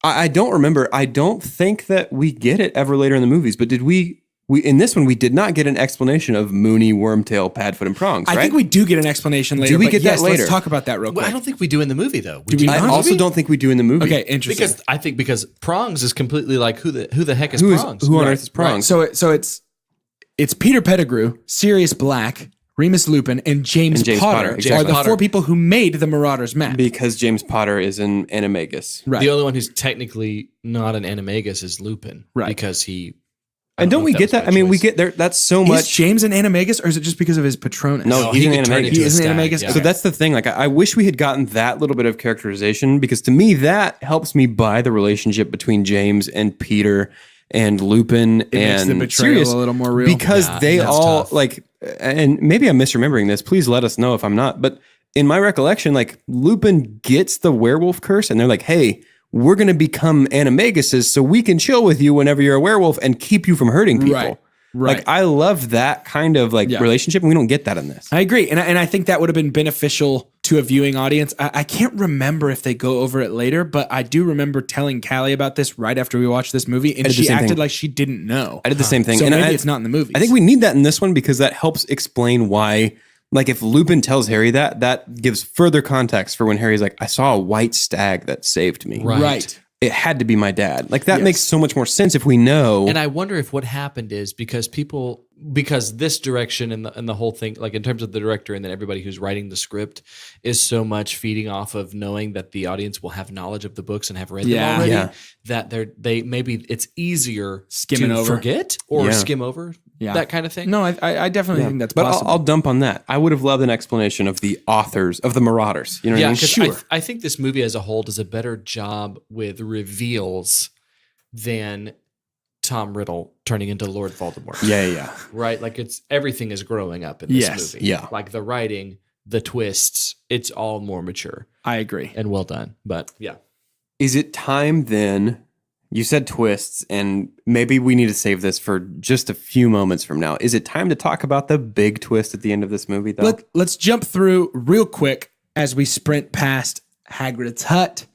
I don't remember. I don't think that we get it ever later in the movies, but did we in this one, we did not get an explanation of Mooney, Wormtail, Padfoot, and Prongs, right? I think we do get an explanation later. Do we but get that yes, later? Let's talk about that real quick. Well, I don't think we do in the movie though. Do we I not? also don't think we do in the movie. Okay, interesting. Because Prongs is completely like who the heck is Who Prongs? on earth is Prongs? Right. So it's Peter Pettigrew, Sirius Black, Remus Lupin, and James Potter, exactly. are the Potter. four people who made the Marauders map. Because James Potter is an animagus. Right. The only one who's technically not an animagus is Lupin, Right. Because he. And don't we get that? I mean, we get there. That's so Is much. James an animagus, or is it just because of his Patronus? No, he he's an could turn animagus. into He is a an stag, animagus? yeah. So that's the thing. Like, I wish we had gotten that little bit of characterization, because to me, that helps me buy the relationship between James and Peter and Lupin It makes and the betrayal Sirius, a little more real. because Yeah, they that's all tough. like, and maybe I'm misremembering this. Please let us know if I'm not. But in my recollection, like Lupin gets the werewolf curse, and they're like, "Hey, we're going to become animaguses, so we can chill with you whenever you're a werewolf and keep you from hurting people." Right. Like, I love that kind of like Yeah. relationship, and we don't get that in this. I agree. And I think that would have been beneficial to a viewing audience. I can't remember if they go over it later, but I do remember telling Callie about this right after we watched this movie, and did the she same acted thing. like she didn't know. I did the same thing. So and maybe it's not in the movies. I think we need that in this one, because that helps explain why, like, if Lupin tells Harry that gives further context for when Harry's like, "I saw a white stag that saved me." Right. Right. it had to be my dad. Like that Yes. makes so much more sense if we know. And I wonder if what happened is because this direction and the whole thing, like in terms of the director and then everybody who's writing the script, is so much feeding off of knowing that the audience will have knowledge of the books and have read them already. Yeah. That they maybe it's easier Skimming to over. forget or Yeah. skim over that kind of thing. No, I definitely think that's But possible. I'll dump on that. I would have loved an explanation of the authors of the Marauders. You know what I Yeah, mean? because Sure. I think this movie as a whole does a better job with reveals than Tom Riddle turning into Lord Voldemort. Yeah. Right? Like everything is growing up in this Yes. movie. Yeah. Like the writing, the twists, it's all more mature I agree. and well done. But yeah. Is it time then? You said twists, and maybe we need to save this for just a few moments from now. Is it time to talk about the big twist at the end of this movie, though? Let's jump through real quick as we sprint past Hagrid's hut,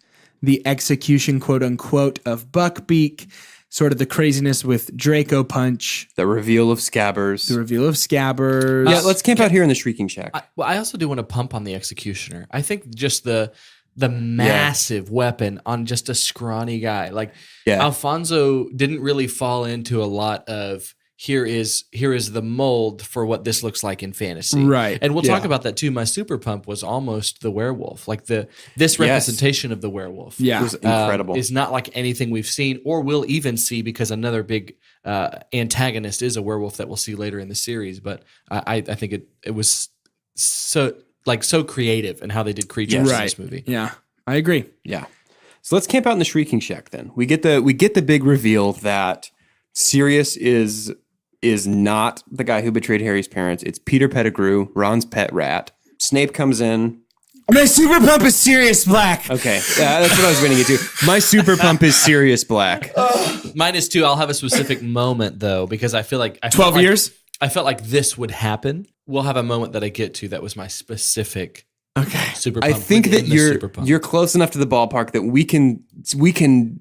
the execution, quote unquote, of Buckbeak, sort of the craziness with Draco Punch, The reveal of Scabbers. the reveal of Scabbers. Yeah, let's camp out here in the Shrieking Shack. I also do want to pump on the executioner. I think just the massive weapon on just a scrawny guy. Like Alfonso didn't really fall into a lot of here is the mold for what this looks like in fantasy. Right. And we'll talk about that too. My super pump was almost the werewolf. Like this representation of the werewolf. Yeah. It was incredible. Is not like anything we've seen or will even see because another big antagonist is a werewolf that we'll see later in the series. But I think it was so creative in how they did creatures in this movie. Yeah, I agree. Yeah. So let's camp out in the Shrieking Shack then. We get the big reveal that Sirius is not the guy who betrayed Harry's parents. It's Peter Pettigrew, Ron's pet rat. Snape comes in. My super pump is Sirius Black. Okay, that's what I was going to get to. My super pump is Sirius Black. Mine is too. I'll have a specific moment though because I feel like 12 years? I felt like this would happen. We'll have a moment that I get to that was my specific super pump. I think that within the super pump. you're close enough to the ballpark that we can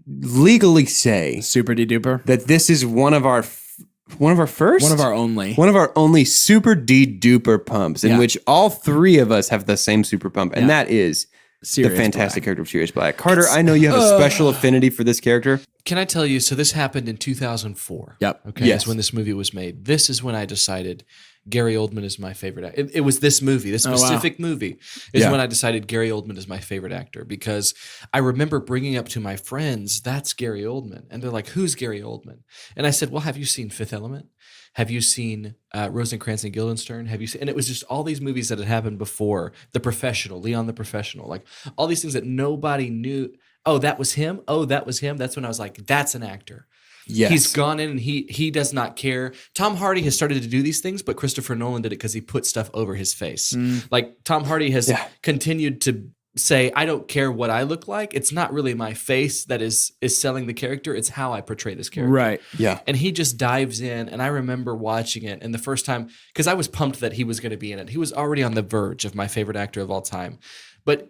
legally say Super de-duper. that this is one of our first, One of our only. one of our only super duper pumps in Yeah. which all three of us have the same super pump, and that is Sirius the fantastic Black. character of Sirius Black. Carter, I know you have a special affinity for this character. Can I tell you? So this happened in 2004. Yep. Okay. Yes. Is when this movie was made. This is when I decided Gary Oldman is my favorite actor. It was this movie, this specific movie, is when I decided Gary Oldman is my favorite actor because I remember bringing up to my friends, that's Gary Oldman. And they're like, who's Gary Oldman? And I said, well, have you seen Fifth Element? Have you seen Rosencrantz and Guildenstern? Have you seen? And it was just all these movies that had happened before. The Professional, Leon the Professional, like all these things that nobody knew. Oh, that was him. Oh, that was him. That's when I was like, that's an actor. Yes. He's gone in and he does not care. Tom Hardy has started to do these things, but Christopher Nolan did it because he put stuff over his face. Like Tom Hardy has continued to say, I don't care what I look like. It's not really my face that is selling the character. It's how I portray this character. Right. Yeah. And he just dives in. And I remember watching it. And the first time, because I was pumped that he was going to be in it. He was already on the verge of my favorite actor of all time. But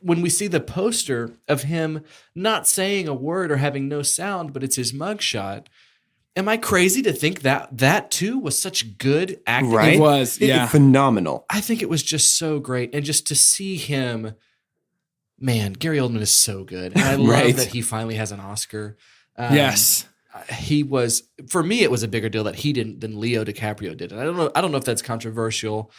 when we see the poster of him not saying a word or having no sound, but it's his mugshot, am I crazy to think that too was such good acting? Right? It was, yeah. Phenomenal. I think it was just so great. And just to see him, man, Gary Oldman is so good. And I love that he finally has an Oscar. Yes. He was, for me, it was a bigger deal that he didn't than Leo DiCaprio did. And I don't know if that's controversial,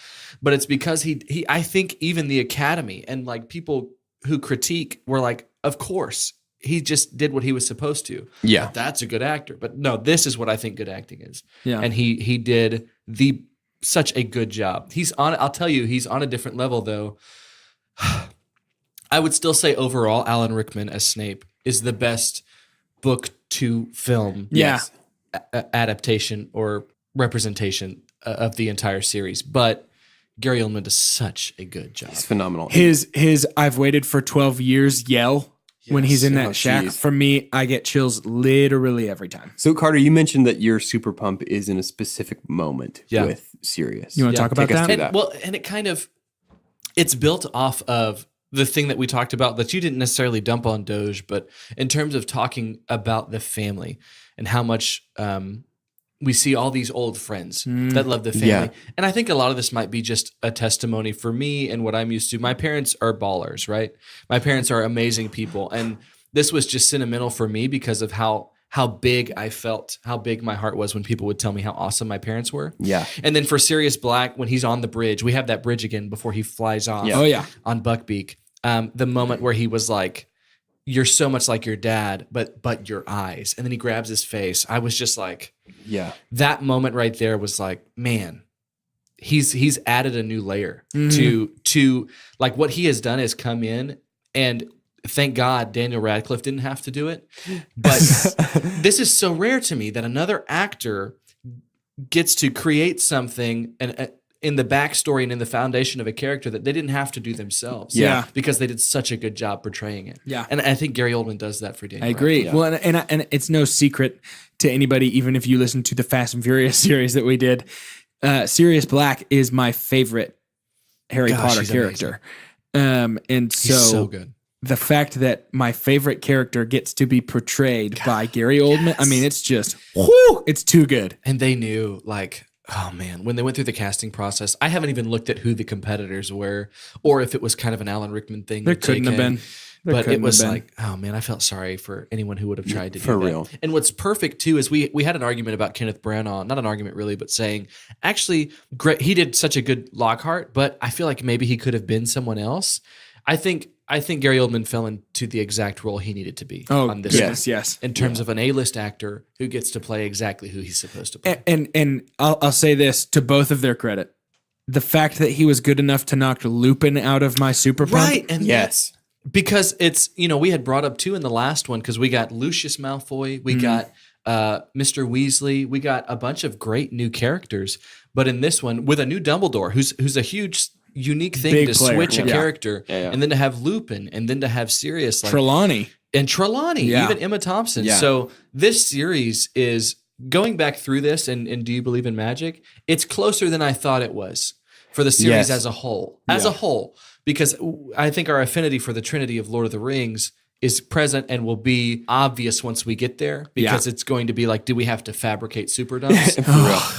but it's because I think even the Academy and like people who critique were like, of course, he just did what he was supposed to. Yeah. That's a good actor. But no, this is what I think good acting is. Yeah. And he did such a good job. I'll tell you, he's on a different level though. I would still say overall, Alan Rickman as Snape is the best book to film adaptation or representation of the entire series. But Gary Oldman does such a good job. It's phenomenal. His I've waited for 12 years yell when he's in that Oh, shack. geez. For me, I get chills literally every time. So Carter, you mentioned that your super pump is in a specific moment with Sirius. You want to talk about Take us that? through And, that. well, and it kind of, it's built off of the thing that we talked about that you didn't necessarily dump on Doge, but in terms of talking about the family and how much we see all these old friends that love the family. Yeah. And I think a lot of this might be just a testimony for me and what I'm used to. My parents are ballers, right? My parents are amazing people. And this was just sentimental for me because of how big I felt, how big my heart was when people would tell me how awesome my parents were. Yeah. And then for Sirius Black, when he's on the bridge, we have that bridge again before he flies off. Oh, yeah. On Buckbeak. The moment where he was like, "You're so much like your dad, but your eyes," and then he grabs his face. I was just like, Yeah. that moment right there was like, man, he's added a new layer to like what he has done is come in, and thank God Daniel Radcliffe didn't have to do it. But this is so rare to me that another actor gets to create something and in the backstory and in the foundation of a character that they didn't have to do themselves. Yeah. Because they did such a good job portraying it. Yeah. And I think Gary Oldman does that for Daniel I agree. Radcliffe. Well, and it's no secret to anybody, even if you listen to the Fast and Furious series that we did. Sirius Black is my favorite Harry Potter he's character. And He's so good. the fact that my favorite character gets to be portrayed by Gary Oldman, I mean, it's just, whoo, it's too good. And they knew, like, oh man, when they went through the casting process, I haven't even looked at who the competitors were or if it was kind of an Alan Rickman thing. There with couldn't have JK. been. There But couldn't it was have been. like, oh man, I felt sorry for anyone who would have tried to do For that. real. And what's perfect too is we had an argument about Kenneth Branagh, not an argument really, but saying actually, great, he did such a good Lockhart, but I feel like maybe he could have been someone else. I think Gary Oldman fell into the exact role he needed to be on this goodness, one, yes. in terms of an A-list actor who gets to play exactly who he's supposed to play. And I'll say this to both of their credit. The fact that he was good enough to knock Lupin out of my super pump. Right, and Yes. because it's, we had brought up too in the last one because we got Lucius Malfoy, we got Mr. Weasley, we got a bunch of great new characters, but in this one with a new Dumbledore, who's a huge unique thing Big to player, switch a yeah. character, Yeah. and then to have Lupin, and then to have Sirius, like, Trelawney. and Trelawney, Yeah. even Emma Thompson. Yeah. So this series is going back through this, and Do You Believe in Magic? It's closer than I thought it was for the series Yes. as a whole. As a whole, because I think our affinity for the Trinity of Lord of the Rings is present and will be obvious once we get there, because it's going to be like, do we have to fabricate super dumps?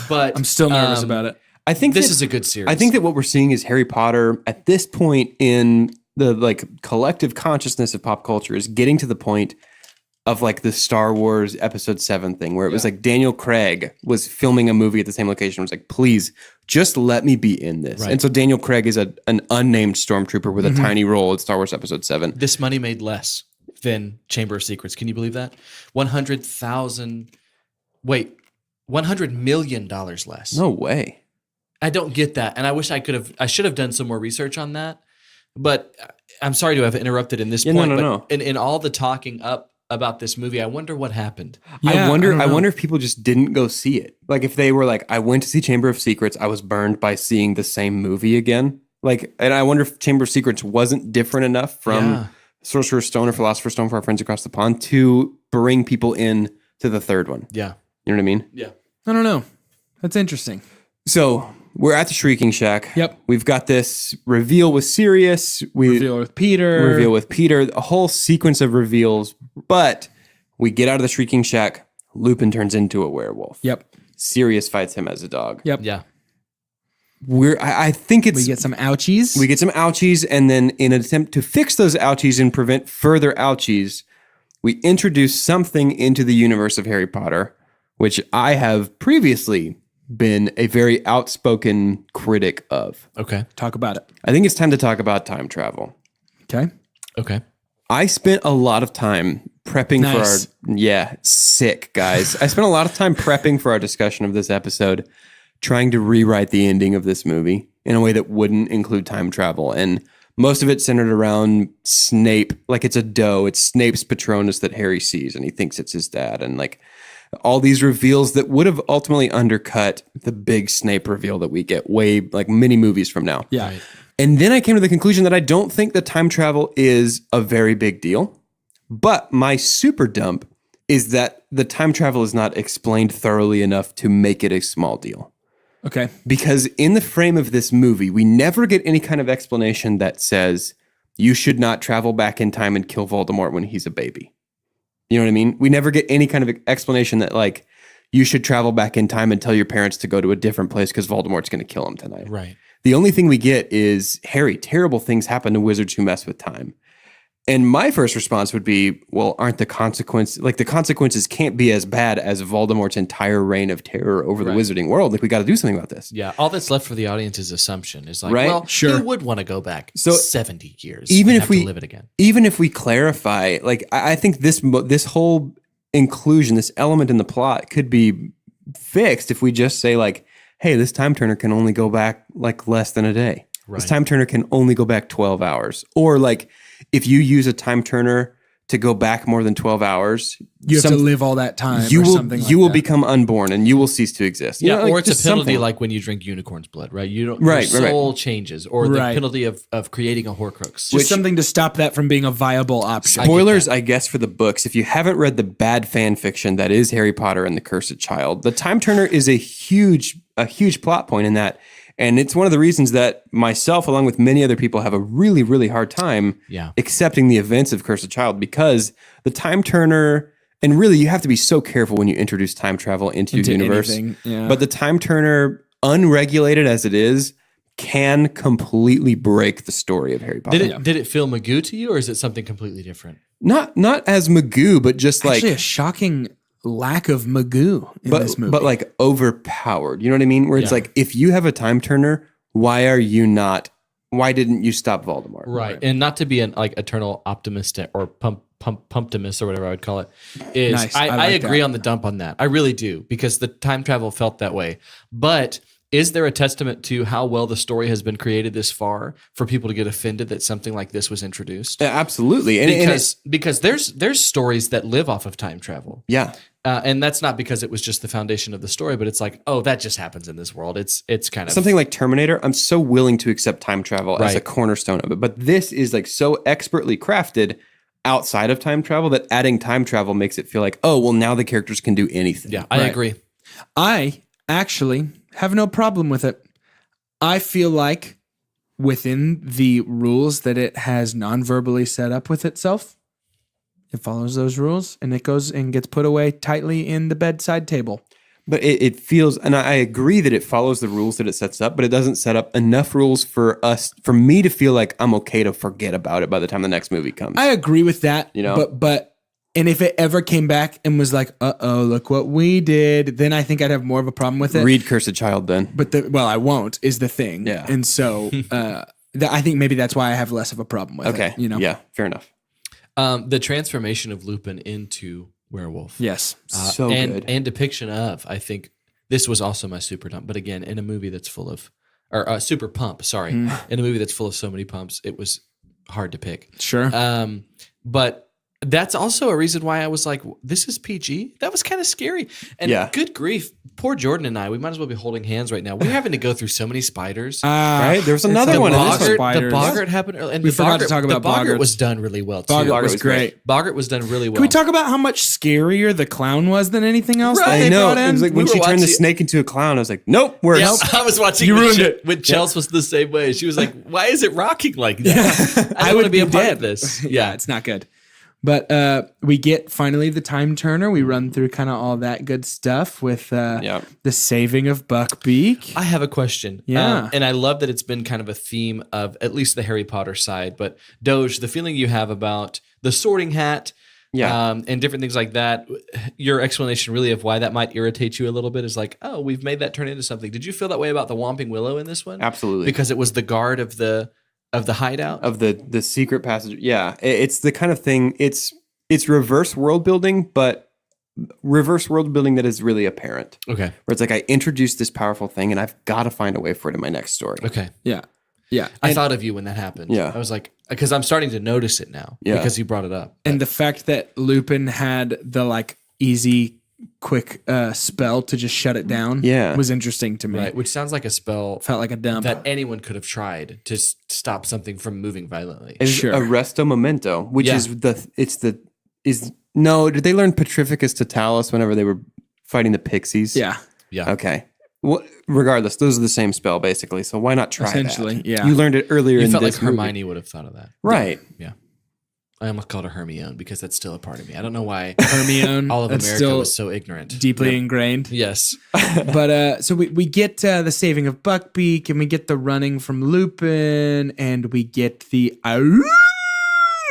But I'm still nervous about it. I think this that- is a good series. I think that what we're seeing is Harry Potter at this point in the like collective consciousness of pop culture is getting to the point of like the Star Wars Episode 7 thing, where it was like Daniel Craig was filming a movie at the same location. It was like, please just let me be in this. Right. And so Daniel Craig is an unnamed stormtrooper with a tiny role in Star Wars Episode 7. this money made less than Chamber of Secrets. Can you believe that? $100 million less. No way. I don't get that. And I wish I should have done some more research on that. But I'm sorry to have interrupted in this Yeah, point. no. But in all the talking up about this movie, I wonder what happened. Yeah, I wonder I don't know. wonder if people just didn't go see it. Like if they were like, I went to see Chamber of Secrets, I was burned by seeing the same movie again. Like, and I wonder if Chamber of Secrets wasn't different enough from Yeah. Sorcerer's Stone or Philosopher's Stone for our friends across the pond to bring people in to the third one. Yeah. You know what I mean? Yeah. I don't know. That's interesting. So we're at the Shrieking Shack. Yep. We've got this reveal with Sirius. We Reveal with Peter. reveal with Peter. A whole sequence of reveals. But we get out of the Shrieking Shack. Lupin turns into a werewolf. Yep. Sirius fights him as a dog. Yep. Yeah. I think it's We get some ouchies. we get some ouchies, and then in an attempt to fix those ouchies and prevent further ouchies, we introduce something into the universe of Harry Potter, which I have previously been a very outspoken critic of. Okay. Talk about it. I think it's time to talk about time travel. Okay. Okay. I spent a lot of time prepping Nice. for our sick guys. I spent a lot of time prepping for our discussion of this episode, trying to rewrite the ending of this movie in a way that wouldn't include time travel. And most of it centered around Snape, like it's a doe. It's Snape's Patronus that Harry sees, and he thinks it's his dad. And like all these reveals that would have ultimately undercut the big Snape reveal that we get way like many movies from now. Yeah. Right. And then I came to the conclusion that I don't think that time travel is a very big deal. But my super dump is that the time travel is not explained thoroughly enough to make it a small deal. Okay. Because in the frame of this movie, we never get any kind of explanation that says you should not travel back in time and kill Voldemort when he's a baby. You know what I mean? We never get any kind of explanation that like you should travel back in time and tell your parents to go to a different place because Voldemort's going to kill him tonight. Right. The only thing we get is, Harry, terrible things happen to wizards who mess with time. And my first response would be, well, aren't the consequences can't be as bad as Voldemort's entire reign of terror over the wizarding world. Like, we got to do something about this. Yeah, all that's left for the audience is assumption. Is like, Right? well, Sure. who would want to go back 70 years Even and if have we to live it again? even if we clarify, like, I think this whole inclusion, this element in the plot could be fixed if we just say, like, hey, this time turner can only go back like less than a day. Right. This time turner can only go back 12 hours. Or like, if you use a time turner to go back more than 12 hours, You have to live all that time. you or will something like you will that. become unborn and you will cease to exist. You Yeah, know, like, or it's just a penalty something. like when you drink unicorn's blood, right? You don't. Right, your right, soul changes, or the Right. penalty of creating a Horcrux. Just something to stop that from being a viable option. Spoilers, I guess, for the books. If you haven't read the bad fan fiction that is Harry Potter and the Cursed Child, the Time Turner is a huge plot point in that. And it's one of the reasons that myself, along with many other people, have a really, really hard time accepting the events of Cursed Child, because the Time Turner, and really you have to be so careful when you introduce time travel into your universe. anything, yeah. But the Time Turner, unregulated as it is, can completely break the story of Harry Potter. Did it feel Magoo to you, or is it something completely different? Not as Magoo, but just like Actually, a shocking lack of Magoo in this movie. but like overpowered. You know what I mean? Where it's like, if you have a time turner, why didn't you stop Voldemort? Right. And not to be an like eternal optimist or pumptimus or whatever I would call it, is Nice. I I like agree that. on the dump on that. I really do, because the time travel felt that way. But is there a testament to how well the story has been created this far for people to get offended that something like this was introduced? Absolutely. Because there's stories that live off of time travel. Yeah. And that's not because it was just the foundation of the story, but it's like, oh, that just happens in this world. It's kind of Something like Terminator, I'm so willing to accept time travel as a Right. cornerstone of it. But this is like so expertly crafted outside of time travel that adding time travel makes it feel like, oh, well, now the characters can do anything. Yeah, I agree. I actually have no problem with it. I feel like within the rules that it has non-verbally set up with itself, it follows those rules and it goes and gets put away tightly in the bedside table. But it feels, and I agree that it follows the rules that it sets up, but it doesn't set up enough rules for me to feel like I'm okay to forget about it by the time the next movie comes. I agree with that. You know? But and if it ever came back and was like, uh-oh, look what we did, then I think I'd have more of a problem with it. Read Cursed Child then. But I won't is the thing. Yeah. And so I think maybe that's why I have less of a problem with Okay. it. You know? Yeah, fair enough. The transformation of Lupin into werewolf. Yes. So and, good. And depiction of, I think this was also my super dump. But again, in a movie that's full of, or super pump, sorry. In a movie that's full of so many pumps, it was hard to pick. Sure. But that's also a reason why I was like, this is PG. That was kind of scary. And Yeah. good grief, poor Jordan and I, we might as well be holding hands right now. We're having to go through so many spiders. Right? There was another the one in this Boggart- one. The spiders. Boggart happened early. And We the forgot to Boggart- talk about the Boggart Boggart. was done really well, too. Boggart was was great. great. Boggart was done really well. Can we talk about how much scarier the clown was than anything else that Right. they I know. brought in? It was like when We she were turned the watching- snake into a clown, I was like, nope, worse. Yes, I was watching. You with ruined Ch- it. With Chelsea was the same way. She was like, "Why is it rocking like that? I want to be a part of this." Yeah, it's not good. But we get finally the time turner. We run through kind of all that good stuff with the saving of Buckbeak. I have a question. Yeah. And I love that it's been kind of a theme of at least the Harry Potter side. But Doge, the feeling you have about the Sorting Hat, and different things like that, your explanation really of why that might irritate you a little bit is like, oh, we've made that turn into something. Did you feel that way about the Whomping Willow in this one? Absolutely. Because it was the guard of the hideout? Of the secret passage. Yeah. It's the kind of thing, it's reverse world building, but reverse world building that is really apparent. Okay. Where it's like, I introduced this powerful thing and I've got to find a way for it in my next story. Okay. Yeah. Yeah. I thought of you when that happened. Yeah. I was like, because I'm starting to notice it now because you brought it up. And the fact that Lupin had the like easy, quick spell to just shut it down was interesting to me. Right. Which sounds like a spell Felt like a dump. that anyone could have tried to stop something from moving violently. It's Sure. Arresto Memento, which did they learn Petrificus Totalis whenever they were fighting the Pixies? Yeah. Yeah. Okay. Well, regardless, those are the same spell basically. So why not try Essentially, that? yeah. You learned it earlier You in felt this like movie. Hermione would have thought of that. Right. Yeah. I almost called her Hermione because that's still a part of me. I don't know why Hermione. all of that's America still was so ignorant. deeply ingrained. Yes. But so we get the saving of Buckbeak, and we get the running from Lupin, and we get the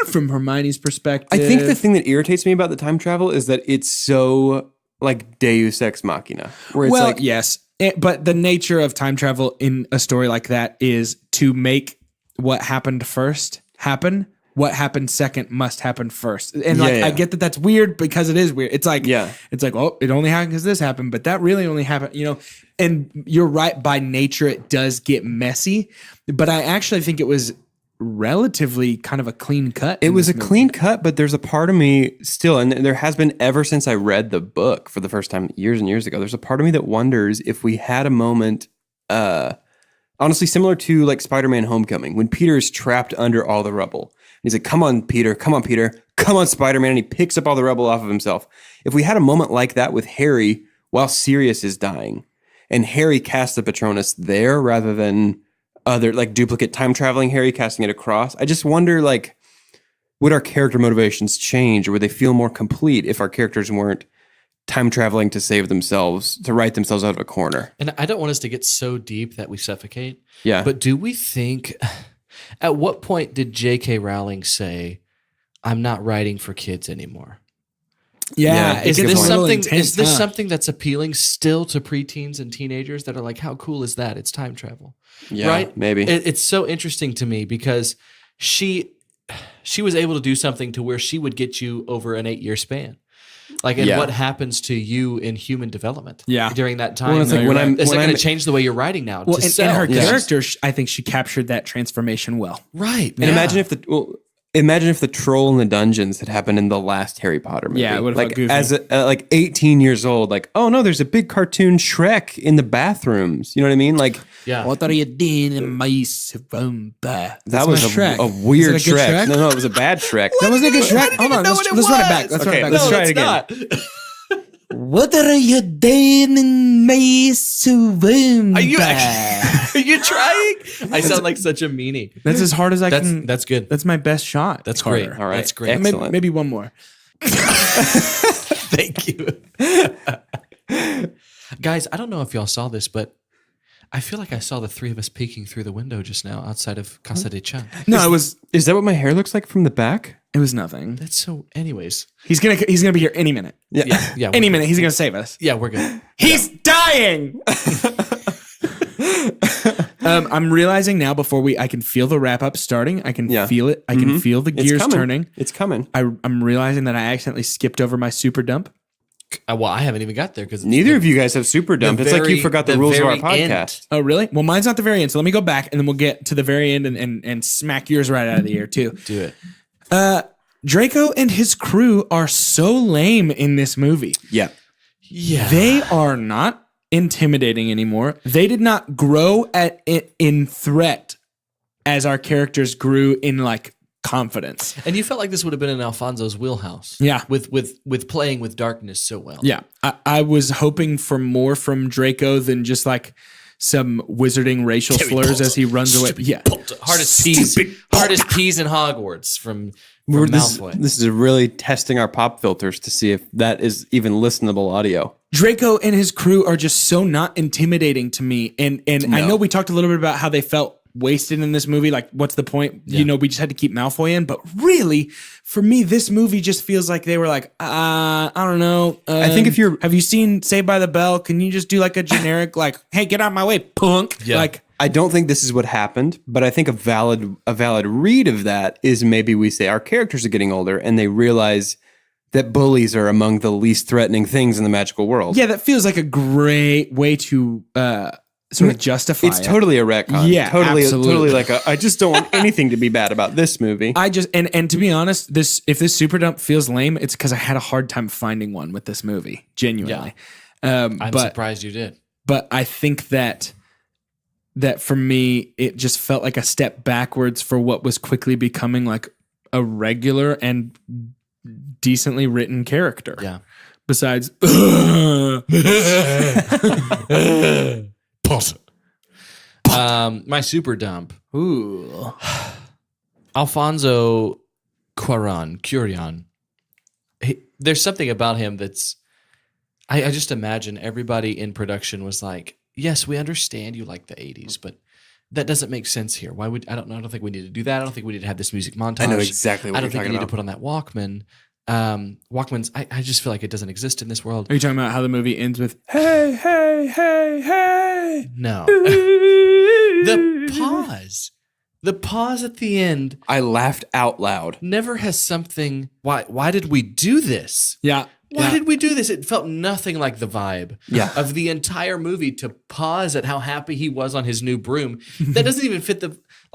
from Hermione's perspective. I think the thing that irritates me about the time travel is that it's so like Deus Ex Machina, where it's like, yes. But the nature of time travel in a story like that is to make what happened first happen. What happened second must happen first. And I get that that's weird because it is weird. It's like, oh, it only happened because this happened, but that really only happened, and you're right. By nature, it does get messy, but I actually think it was relatively kind of a clean cut. It was a clean cut, but there's a part of me still, and there has been ever since I read the book for the first time years and years ago, there's a part of me that wonders if we had a moment, honestly, similar to like Spider-Man Homecoming, when Peter is trapped under all the rubble. He's like, come on, Peter, come on, Spider-Man. And he picks up all the rubble off of himself. If we had a moment like that with Harry while Sirius is dying, and Harry cast the Patronus there rather than other like duplicate time traveling Harry casting it across, I just wonder, like, would our character motivations change, or would they feel more complete if our characters weren't time traveling to save themselves, to write themselves out of a corner? And I don't want us to get so deep that we suffocate. Yeah. But do we think... At what point did J.K. Rowling say, "I'm not writing for kids anymore"? Yeah, is this something that's appealing still to preteens and teenagers that are like, "How cool is that? It's time travel." Yeah, right? Maybe it's so interesting to me because she was able to do something to where she would get you over an 8-year span. Like, and what happens to you in human development during that time? Well, it's like is it going to change the way you're writing now? Well, and her character, I think she captured that transformation well. Right. And imagine if the troll in the dungeons had happened in the last Harry Potter movie. Yeah, it would have like felt goofy. As like 18 years old, like, oh no, there's a big cartoon Shrek in the bathrooms. You know what I mean? Like, what are you doing in my room? That was a weird Shrek. No, it was a bad Shrek. That wasn't a good Shrek. Hold on, let's run it back. Let's try it again. What are you doing in my room? Are you trying? I sound like such a meanie. That's as hard as I can. That's good. That's my best shot. That's great. All right. That's great. Excellent. Maybe one more. Thank you. Guys, I don't know if y'all saw this, but I feel like I saw the three of us peeking through the window just now outside of Casa de Chang. No, it was. Is that what my hair looks like from the back? It was nothing. That's so. Anyways, he's gonna be here any minute. Yeah. Any minute, he's gonna save us. Yeah, we're good. He's dying. I'm realizing now I can feel the wrap up starting. I can feel it. I can feel the gears turning. It's coming. I'm realizing that I accidentally skipped over my super dump. Well, I haven't even got there because neither of you guys have super dump. It's like you forgot the rules of our podcast. End. Oh, really? Well, mine's not the very end. So let me go back and then we'll get to the very end and smack yours right out of the air too. Do it. Draco and his crew are so lame in this movie. Yeah. They are not intimidating anymore. They did not grow in threat as our characters grew in like confidence. And you felt like this would have been in Alfonso's wheelhouse. Yeah. With playing with darkness so well. Yeah. I was hoping for more from Draco than just like some wizarding racial slurs as he runs away. Yeah. Hardest peas in Hogwarts from Malfoy. This is really testing our pop filters to see if that is even listenable audio. Draco and his crew are just so not intimidating to me. And I know we talked a little bit about how they felt wasted in this movie. Like, what's the point? Yeah. We just had to keep Malfoy in. But really, for me, this movie just feels like they were like, I don't know. I think have you seen Saved by the Bell? Can you just do like a generic, like, hey, get out of my way, punk? Yeah. Like, I don't think this is what happened, but I think a valid read of that is maybe we say our characters are getting older and they realize that bullies are among the least threatening things in the magical world. Yeah, that feels like a great way to sort of justify it's totally a retcon. Yeah, totally like I just don't want anything to be bad about this movie. I just and to be honest, if this super dump feels lame, it's because I had a hard time finding one with this movie. Genuinely, I'm surprised you did. But I think that for me, it just felt like a step backwards for what was quickly becoming like a regular and decently written character. Yeah. Besides, my super dump. Ooh. Alfonso Cuarón. There's something about him that's. I just imagine everybody in production was like, yes, we understand you like the 80s, but that doesn't make sense here. Why would I don't think we need to do that. I don't think we need to have this music montage. I know exactly what I you're don't think talking we need about. to put on that Walkman. Walkmans, I just feel like it doesn't exist in this world. Are you talking about how the movie ends with "Hey, hey, hey, hey"? No. The pause at the end I laughed out loud. never has something. Why did we do this? Yeah. Why did we do this? It felt nothing like the vibe of the entire movie to pause at how happy he was on his new broom. That doesn't even fit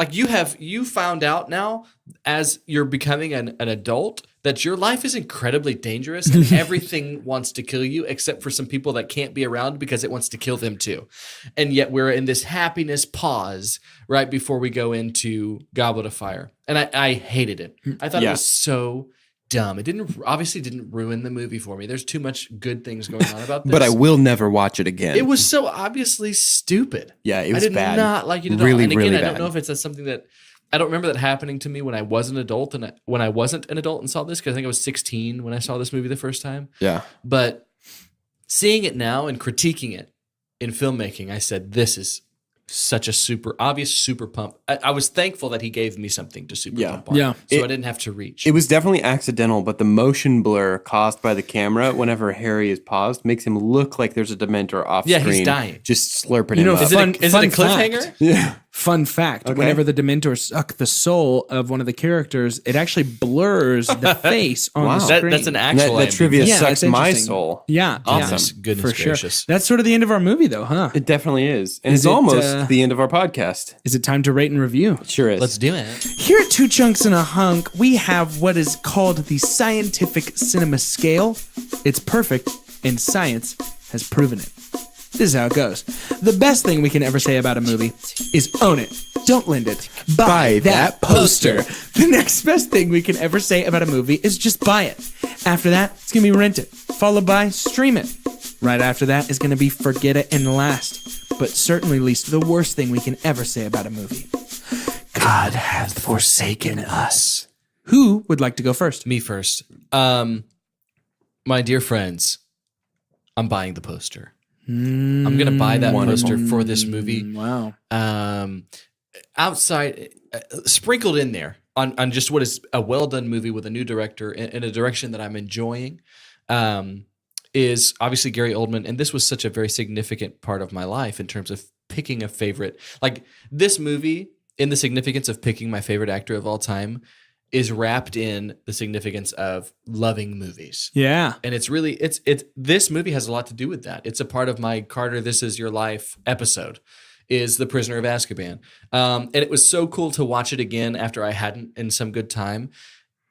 you found out now as you're becoming an adult that your life is incredibly dangerous and everything wants to kill you except for some people that can't be around because it wants to kill them too. And yet we're in this happiness pause right before we go into Goblet of Fire. And I hated it. I thought it was so dumb. It obviously didn't ruin the movie for me. There's too much good things going on about this. But I will never watch it again. It was so obviously stupid. Yeah, it was bad. I did not like it at Really, all. And again, really I don't bad. know if it's something that I don't remember that happening to me when I was an adult and when I wasn't an adult and saw this, because I think I was 16 when I saw this movie the first time. Yeah. But seeing it now and critiquing it in filmmaking, I said, this is such a super pump. I was thankful that he gave me something to super pump on. Yeah. So I didn't have to reach. It was definitely accidental, but the motion blur caused by the camera whenever Harry is paused makes him look like there's a Dementor off screen. Yeah, he's dying. Just slurping You know, him up. is it a fun cliffhanger? fact. Yeah. Fun fact, whenever the Dementor suck the soul of one of the characters, it actually blurs the face on the screen. That's an actual That trivia Yeah, sucks that's my interesting. soul. Yeah. Goodness, yeah, goodness for sure. gracious. That's sort of the end of our movie, though, huh? It definitely is. And Is it's it, almost the end of our podcast. Is it time to rate and review? It sure is. Let's do it. Here at Two Chunks and a Hunk, we have what is called the scientific cinema scale. It's perfect, and science has proven it. This is how it goes. The best thing we can ever say about a movie is own it. Don't lend it. Buy that poster. The next best thing we can ever say about a movie is just buy it. After that, it's going to be rent it. Followed by stream it. Right after that is going to be forget it, and last, but certainly least, the worst thing we can ever say about a movie. God hath forsaken us. Who would like to go first? Me first. My dear friends, I'm buying the poster. I'm going to buy that poster for this movie. Wow. Outside, sprinkled in there on just what is a well-done movie with a new director in a direction that I'm enjoying, is obviously Gary Oldman. And this was such a very significant part of my life in terms of picking a favorite. Like, this movie, in the significance of picking my favorite actor of all time, is wrapped in the significance of loving movies. Yeah. And it's really, this movie has a lot to do with that. It's a part of my Carter, This Is Your Life episode, is The Prisoner of Azkaban. And it was so cool to watch it again after I hadn't in some good time,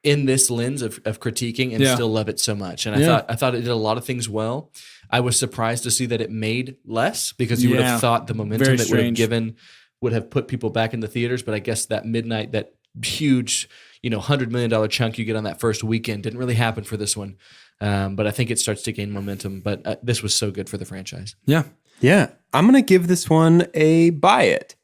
in this lens of critiquing, and still love it so much. And I thought it did a lot of things well. I was surprised to see that it made less, because you would have thought the momentum Very it would have strange. given would have put people back in the theaters. But I guess that midnight, that huge, $100 million chunk you get on that first weekend didn't really happen for this one. But I think it starts to gain momentum. But this was so good for the franchise. Yeah. Yeah. I'm going to give this one a buy it.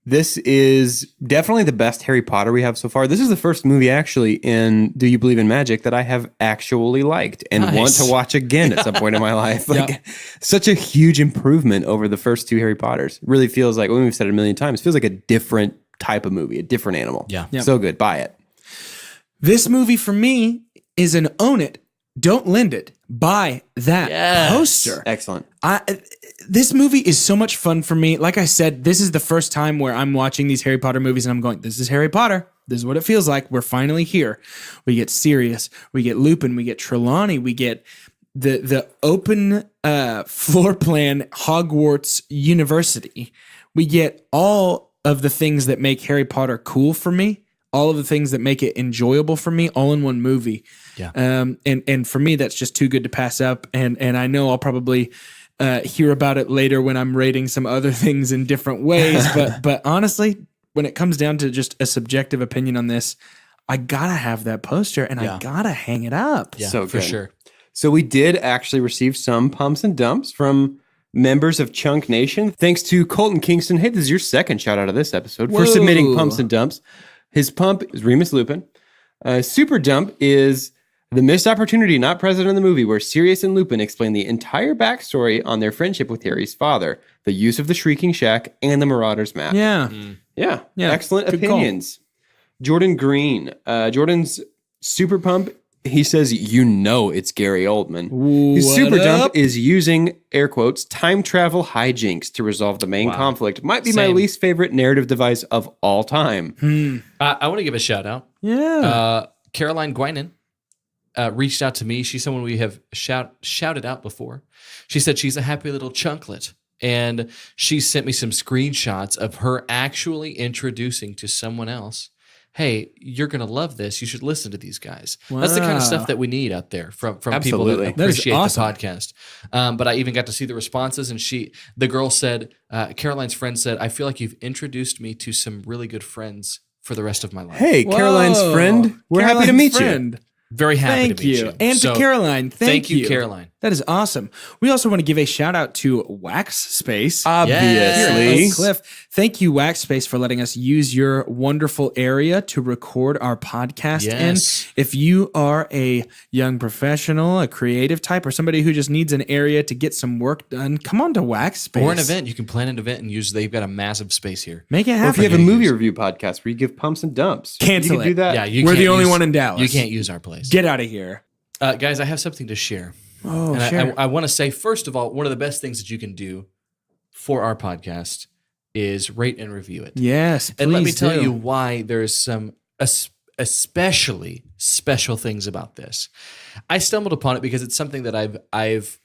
This is definitely the best Harry Potter we have so far. This is the first movie actually in Do You Believe in Magic that I have actually liked and want to watch again at some point in my life. Like, such a huge improvement over the first two Harry Potters. It really feels like, we've said it a million times, it feels like a different type of movie, a different animal. Yeah. So good. Buy it. This movie for me is an own it, don't lend it, buy that poster. Excellent. This movie is so much fun for me. Like I said, this is the first time where I'm watching these Harry Potter movies and I'm going, this is Harry Potter. This is what it feels like. We're finally here. We get Sirius, we get Lupin, we get Trelawney, we get the open floor plan Hogwarts University. We get all of the things that make Harry Potter cool for me, all of the things that make it enjoyable for me, all in one movie. Yeah. And for me, that's just too good to pass up. And I know I'll probably hear about it later when I'm rating some other things in different ways. But honestly, when it comes down to just a subjective opinion on this, I gotta have that poster and I gotta hang it up. Yeah, So for good. sure. So we did actually receive some pumps and dumps from members of Chunk Nation. Thanks to Colton Kingston. Hey, this is your second shout out of this episode for submitting pumps and dumps. His pump is Remus Lupin. Super dump is The missed opportunity not present in the movie where Sirius and Lupin explain the entire backstory on their friendship with Harry's father, the use of the Shrieking Shack, and the Marauders map. Yeah. Yeah. Yeah. Excellent Good call. opinions. Jordan Green. Jordan's super pump. He says, it's Gary Oldman. His What super up? dump is using, air quotes, time travel hijinks to resolve the main conflict. Might be my Same. least favorite narrative device of all time. I want to give a shout out. Yeah. Caroline Guinan reached out to me. She's someone we have shouted out before. She said she's a happy little chunklet. And she sent me some screenshots of her actually introducing to someone else, hey, you're going to love this. You should listen to these guys. That's the kind of Wow. stuff that we need out there from people Absolutely. that That is appreciate awesome. the podcast. But I even got to see the responses, and the girl said, Caroline's friend said, I feel like you've introduced me to some really good friends for the rest of my life. Hey, Caroline's Whoa. friend. We're happy to Caroline's meet you. friend. Very happy Thank to meet you. you. And So, to Caroline, thank you. Caroline. That is awesome. We also want to give a shout out to Wax Space. Obviously. Hey, Cliff, thank you, Wax Space, for letting us use your wonderful area to record our podcast Yes. in. If you are a young professional, a creative type, or somebody who just needs an area to get some work done, come on to Wax Space. Or an event. You can plan an event and they've got a massive space here. Make it Or if happen. you have a movie review podcast where you give pumps and dumps, Cancel you can do it. that. Yeah, you We're can't the only use- one in Dallas. You can't use our place. Get out of here. Guys, I have something to share. Oh, And sure. I want to say, first of all, one of the best things that you can do for our podcast is rate and review it. Yes, And let me please tell do. you why there's some especially special things about this. I stumbled upon it because it's something that I've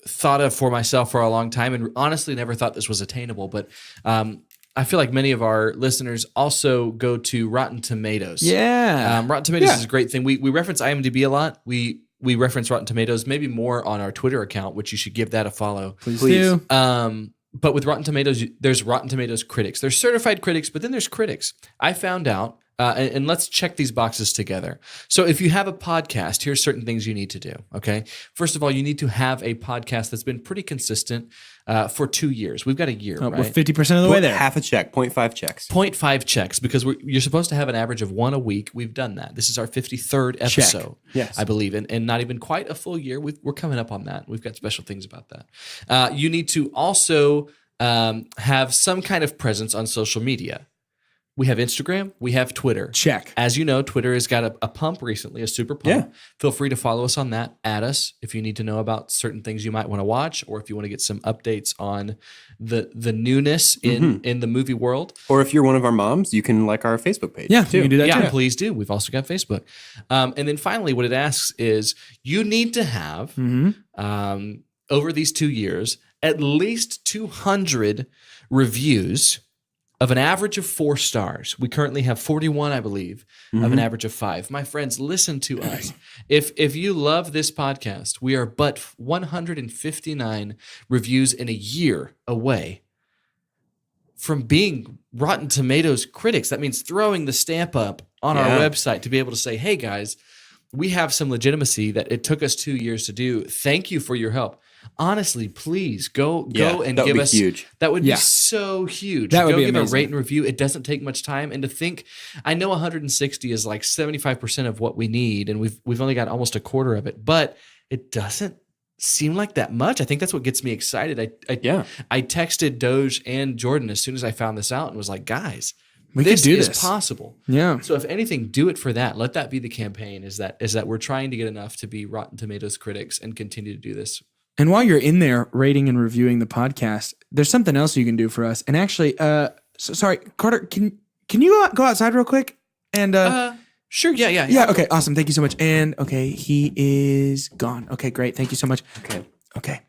thought of for myself for a long time, and honestly never thought this was attainable. But I feel like many of our listeners also go to Rotten Tomatoes. Yeah. Rotten Tomatoes is a great thing. We reference IMDb a lot. We reference Rotten Tomatoes, maybe more on our Twitter account, which you should give that a follow. Please do. But with Rotten Tomatoes, there's Rotten Tomatoes critics. There's certified critics, but then there's critics. I found out, and let's check these boxes together. So if you have a podcast, here's certain things you need to do, okay? First of all, you need to have a podcast that's been pretty consistent for 2 years. We've got a year, We're right? 50% of the way there. Half a check, 0.5 checks. 0.5 checks because you're supposed to have an average of one a week. We've done that. This is our 53rd episode, Yes. I believe, and not even quite a full year. We're coming up on that. We've got special things about that. You need to also have some kind of presence on social media. We have Instagram. We have Twitter. Check. As you know, Twitter has got a pump recently, a super pump. Yeah. Feel free to follow us on that. Add us if you need to know about certain things you might want to watch, or if you want to get some updates on the newness in the movie world. Or if you're one of our moms, you can like our Facebook page. Yeah, too. you can do that Yeah, too. please do. We've also got Facebook. And then finally, what it asks is you need to have, over these 2 years, at least 200 reviews of an average of 4 stars. We currently have 41, I believe, of an average of 5. My friends, listen to us. If you love this podcast, we are but 159 reviews in a year away from being Rotten Tomatoes critics. That means throwing the stamp up on our website to be able to say, hey guys, we have some legitimacy that it took us 2 years to do. Thank you for your help. Honestly, please go and that would give be us huge. That would Yeah. be so huge. That would go be give amazing. a rate and review. It doesn't take much time. And to think, I know 160 is like 75% of what we need, and we've only got almost a quarter of it, but it doesn't seem like that much. I think that's what gets me excited. I texted Doge and Jordan as soon as I found this out and was like, guys, We this could do is this. possible. Yeah. So if anything, do it for that. Let that be the campaign. Is that we're trying to get enough to be Rotten Tomatoes critics and continue to do this. And while you're in there rating and reviewing the podcast, there's something else you can do for us. And actually, sorry, Carter, can you go outside real quick? And Sure. Yeah. yeah, okay, awesome. Thank you so much. And okay, he is gone. Okay, great. Thank you so much. Okay.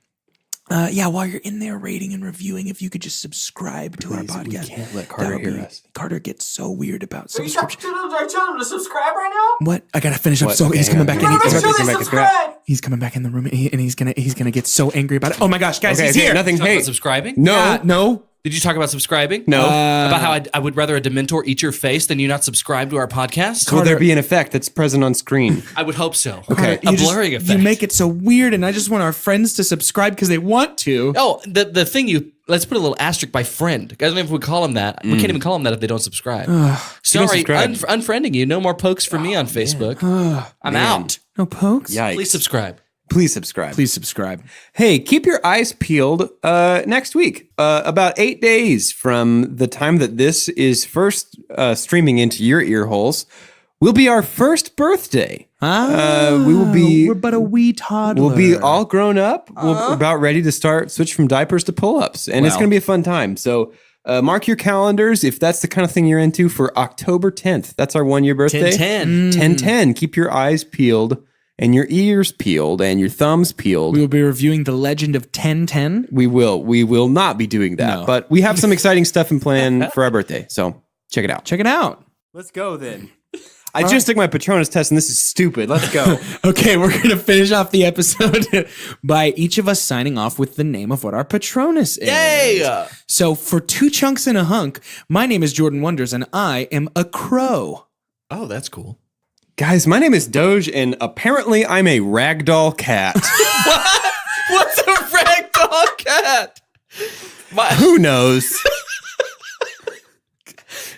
Yeah, while you're in there rating and reviewing, if you could just subscribe to our podcast. We can't let that Carter would hear be- us. Carter gets so weird about Are you subscription. telling him to subscribe right now? What? I gotta finish up. What? So Okay, he's coming hang back on. in. Make He's, sure they back, it's back. subscribe. he's coming back in the room, and he's gonna get so angry about it. Oh my gosh, guys, he's here. Nothing. Talk Hey, about subscribing? no, No. Did you talk about subscribing? no. About how I would rather a Dementor eat your face than you not subscribe to our podcast? Will there be an effect that's present on screen? I would hope so. Okay. A You just- blurring effect. You make it so weird, and I just want our friends to subscribe because they want to. Oh, the thing let's put a little asterisk by friend. I don't know if we call them that. We can't even call them that if they don't subscribe. Sorry, subscribe. unfriending you. No more pokes for me on Facebook. I'm out. No pokes? Yikes. Please subscribe. Please subscribe. Please subscribe. Hey, keep your eyes peeled next week. About 8 days from the time that this is first streaming into your ear holes will be our first birthday. We will be... We're but a wee toddler. We'll be all grown up. We're about ready to switch from diapers to pull-ups. And it's Well. going to be a fun time. So mark your calendars if that's the kind of thing you're into for October 10th. That's our 1-year birthday. 10-10. 10-10. Keep your eyes peeled and your ears peeled and your thumbs peeled. We will be reviewing The Legend of 1010. We will not be doing that. No. But we have some exciting stuff in plan for our birthday. So check it out. Check it out. Let's go then. I just took my Patronus test and this is stupid. Let's go. Okay, we're going to finish off the episode by each of us signing off with the name of what our Patronus is. Yay! So for 2 Chunks and a Hunk, my name is Jordan Wonders and I am a crow. Oh, that's cool. Guys, my name is Doge and apparently I'm a ragdoll cat. What's a ragdoll cat? Who knows?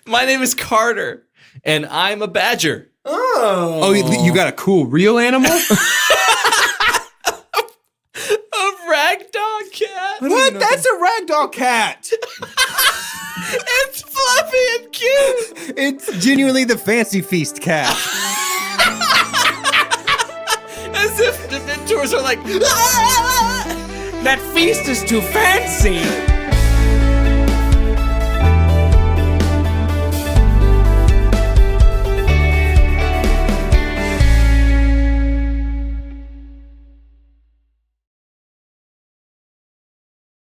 My name is Carter, and I'm a badger. Oh, you got a cool real animal? A ragdoll cat? What? That's a ragdoll cat. It's fluffy and cute. It's genuinely the Fancy Feast cat. As if the mentors are like, "Ah!" That feast is too fancy.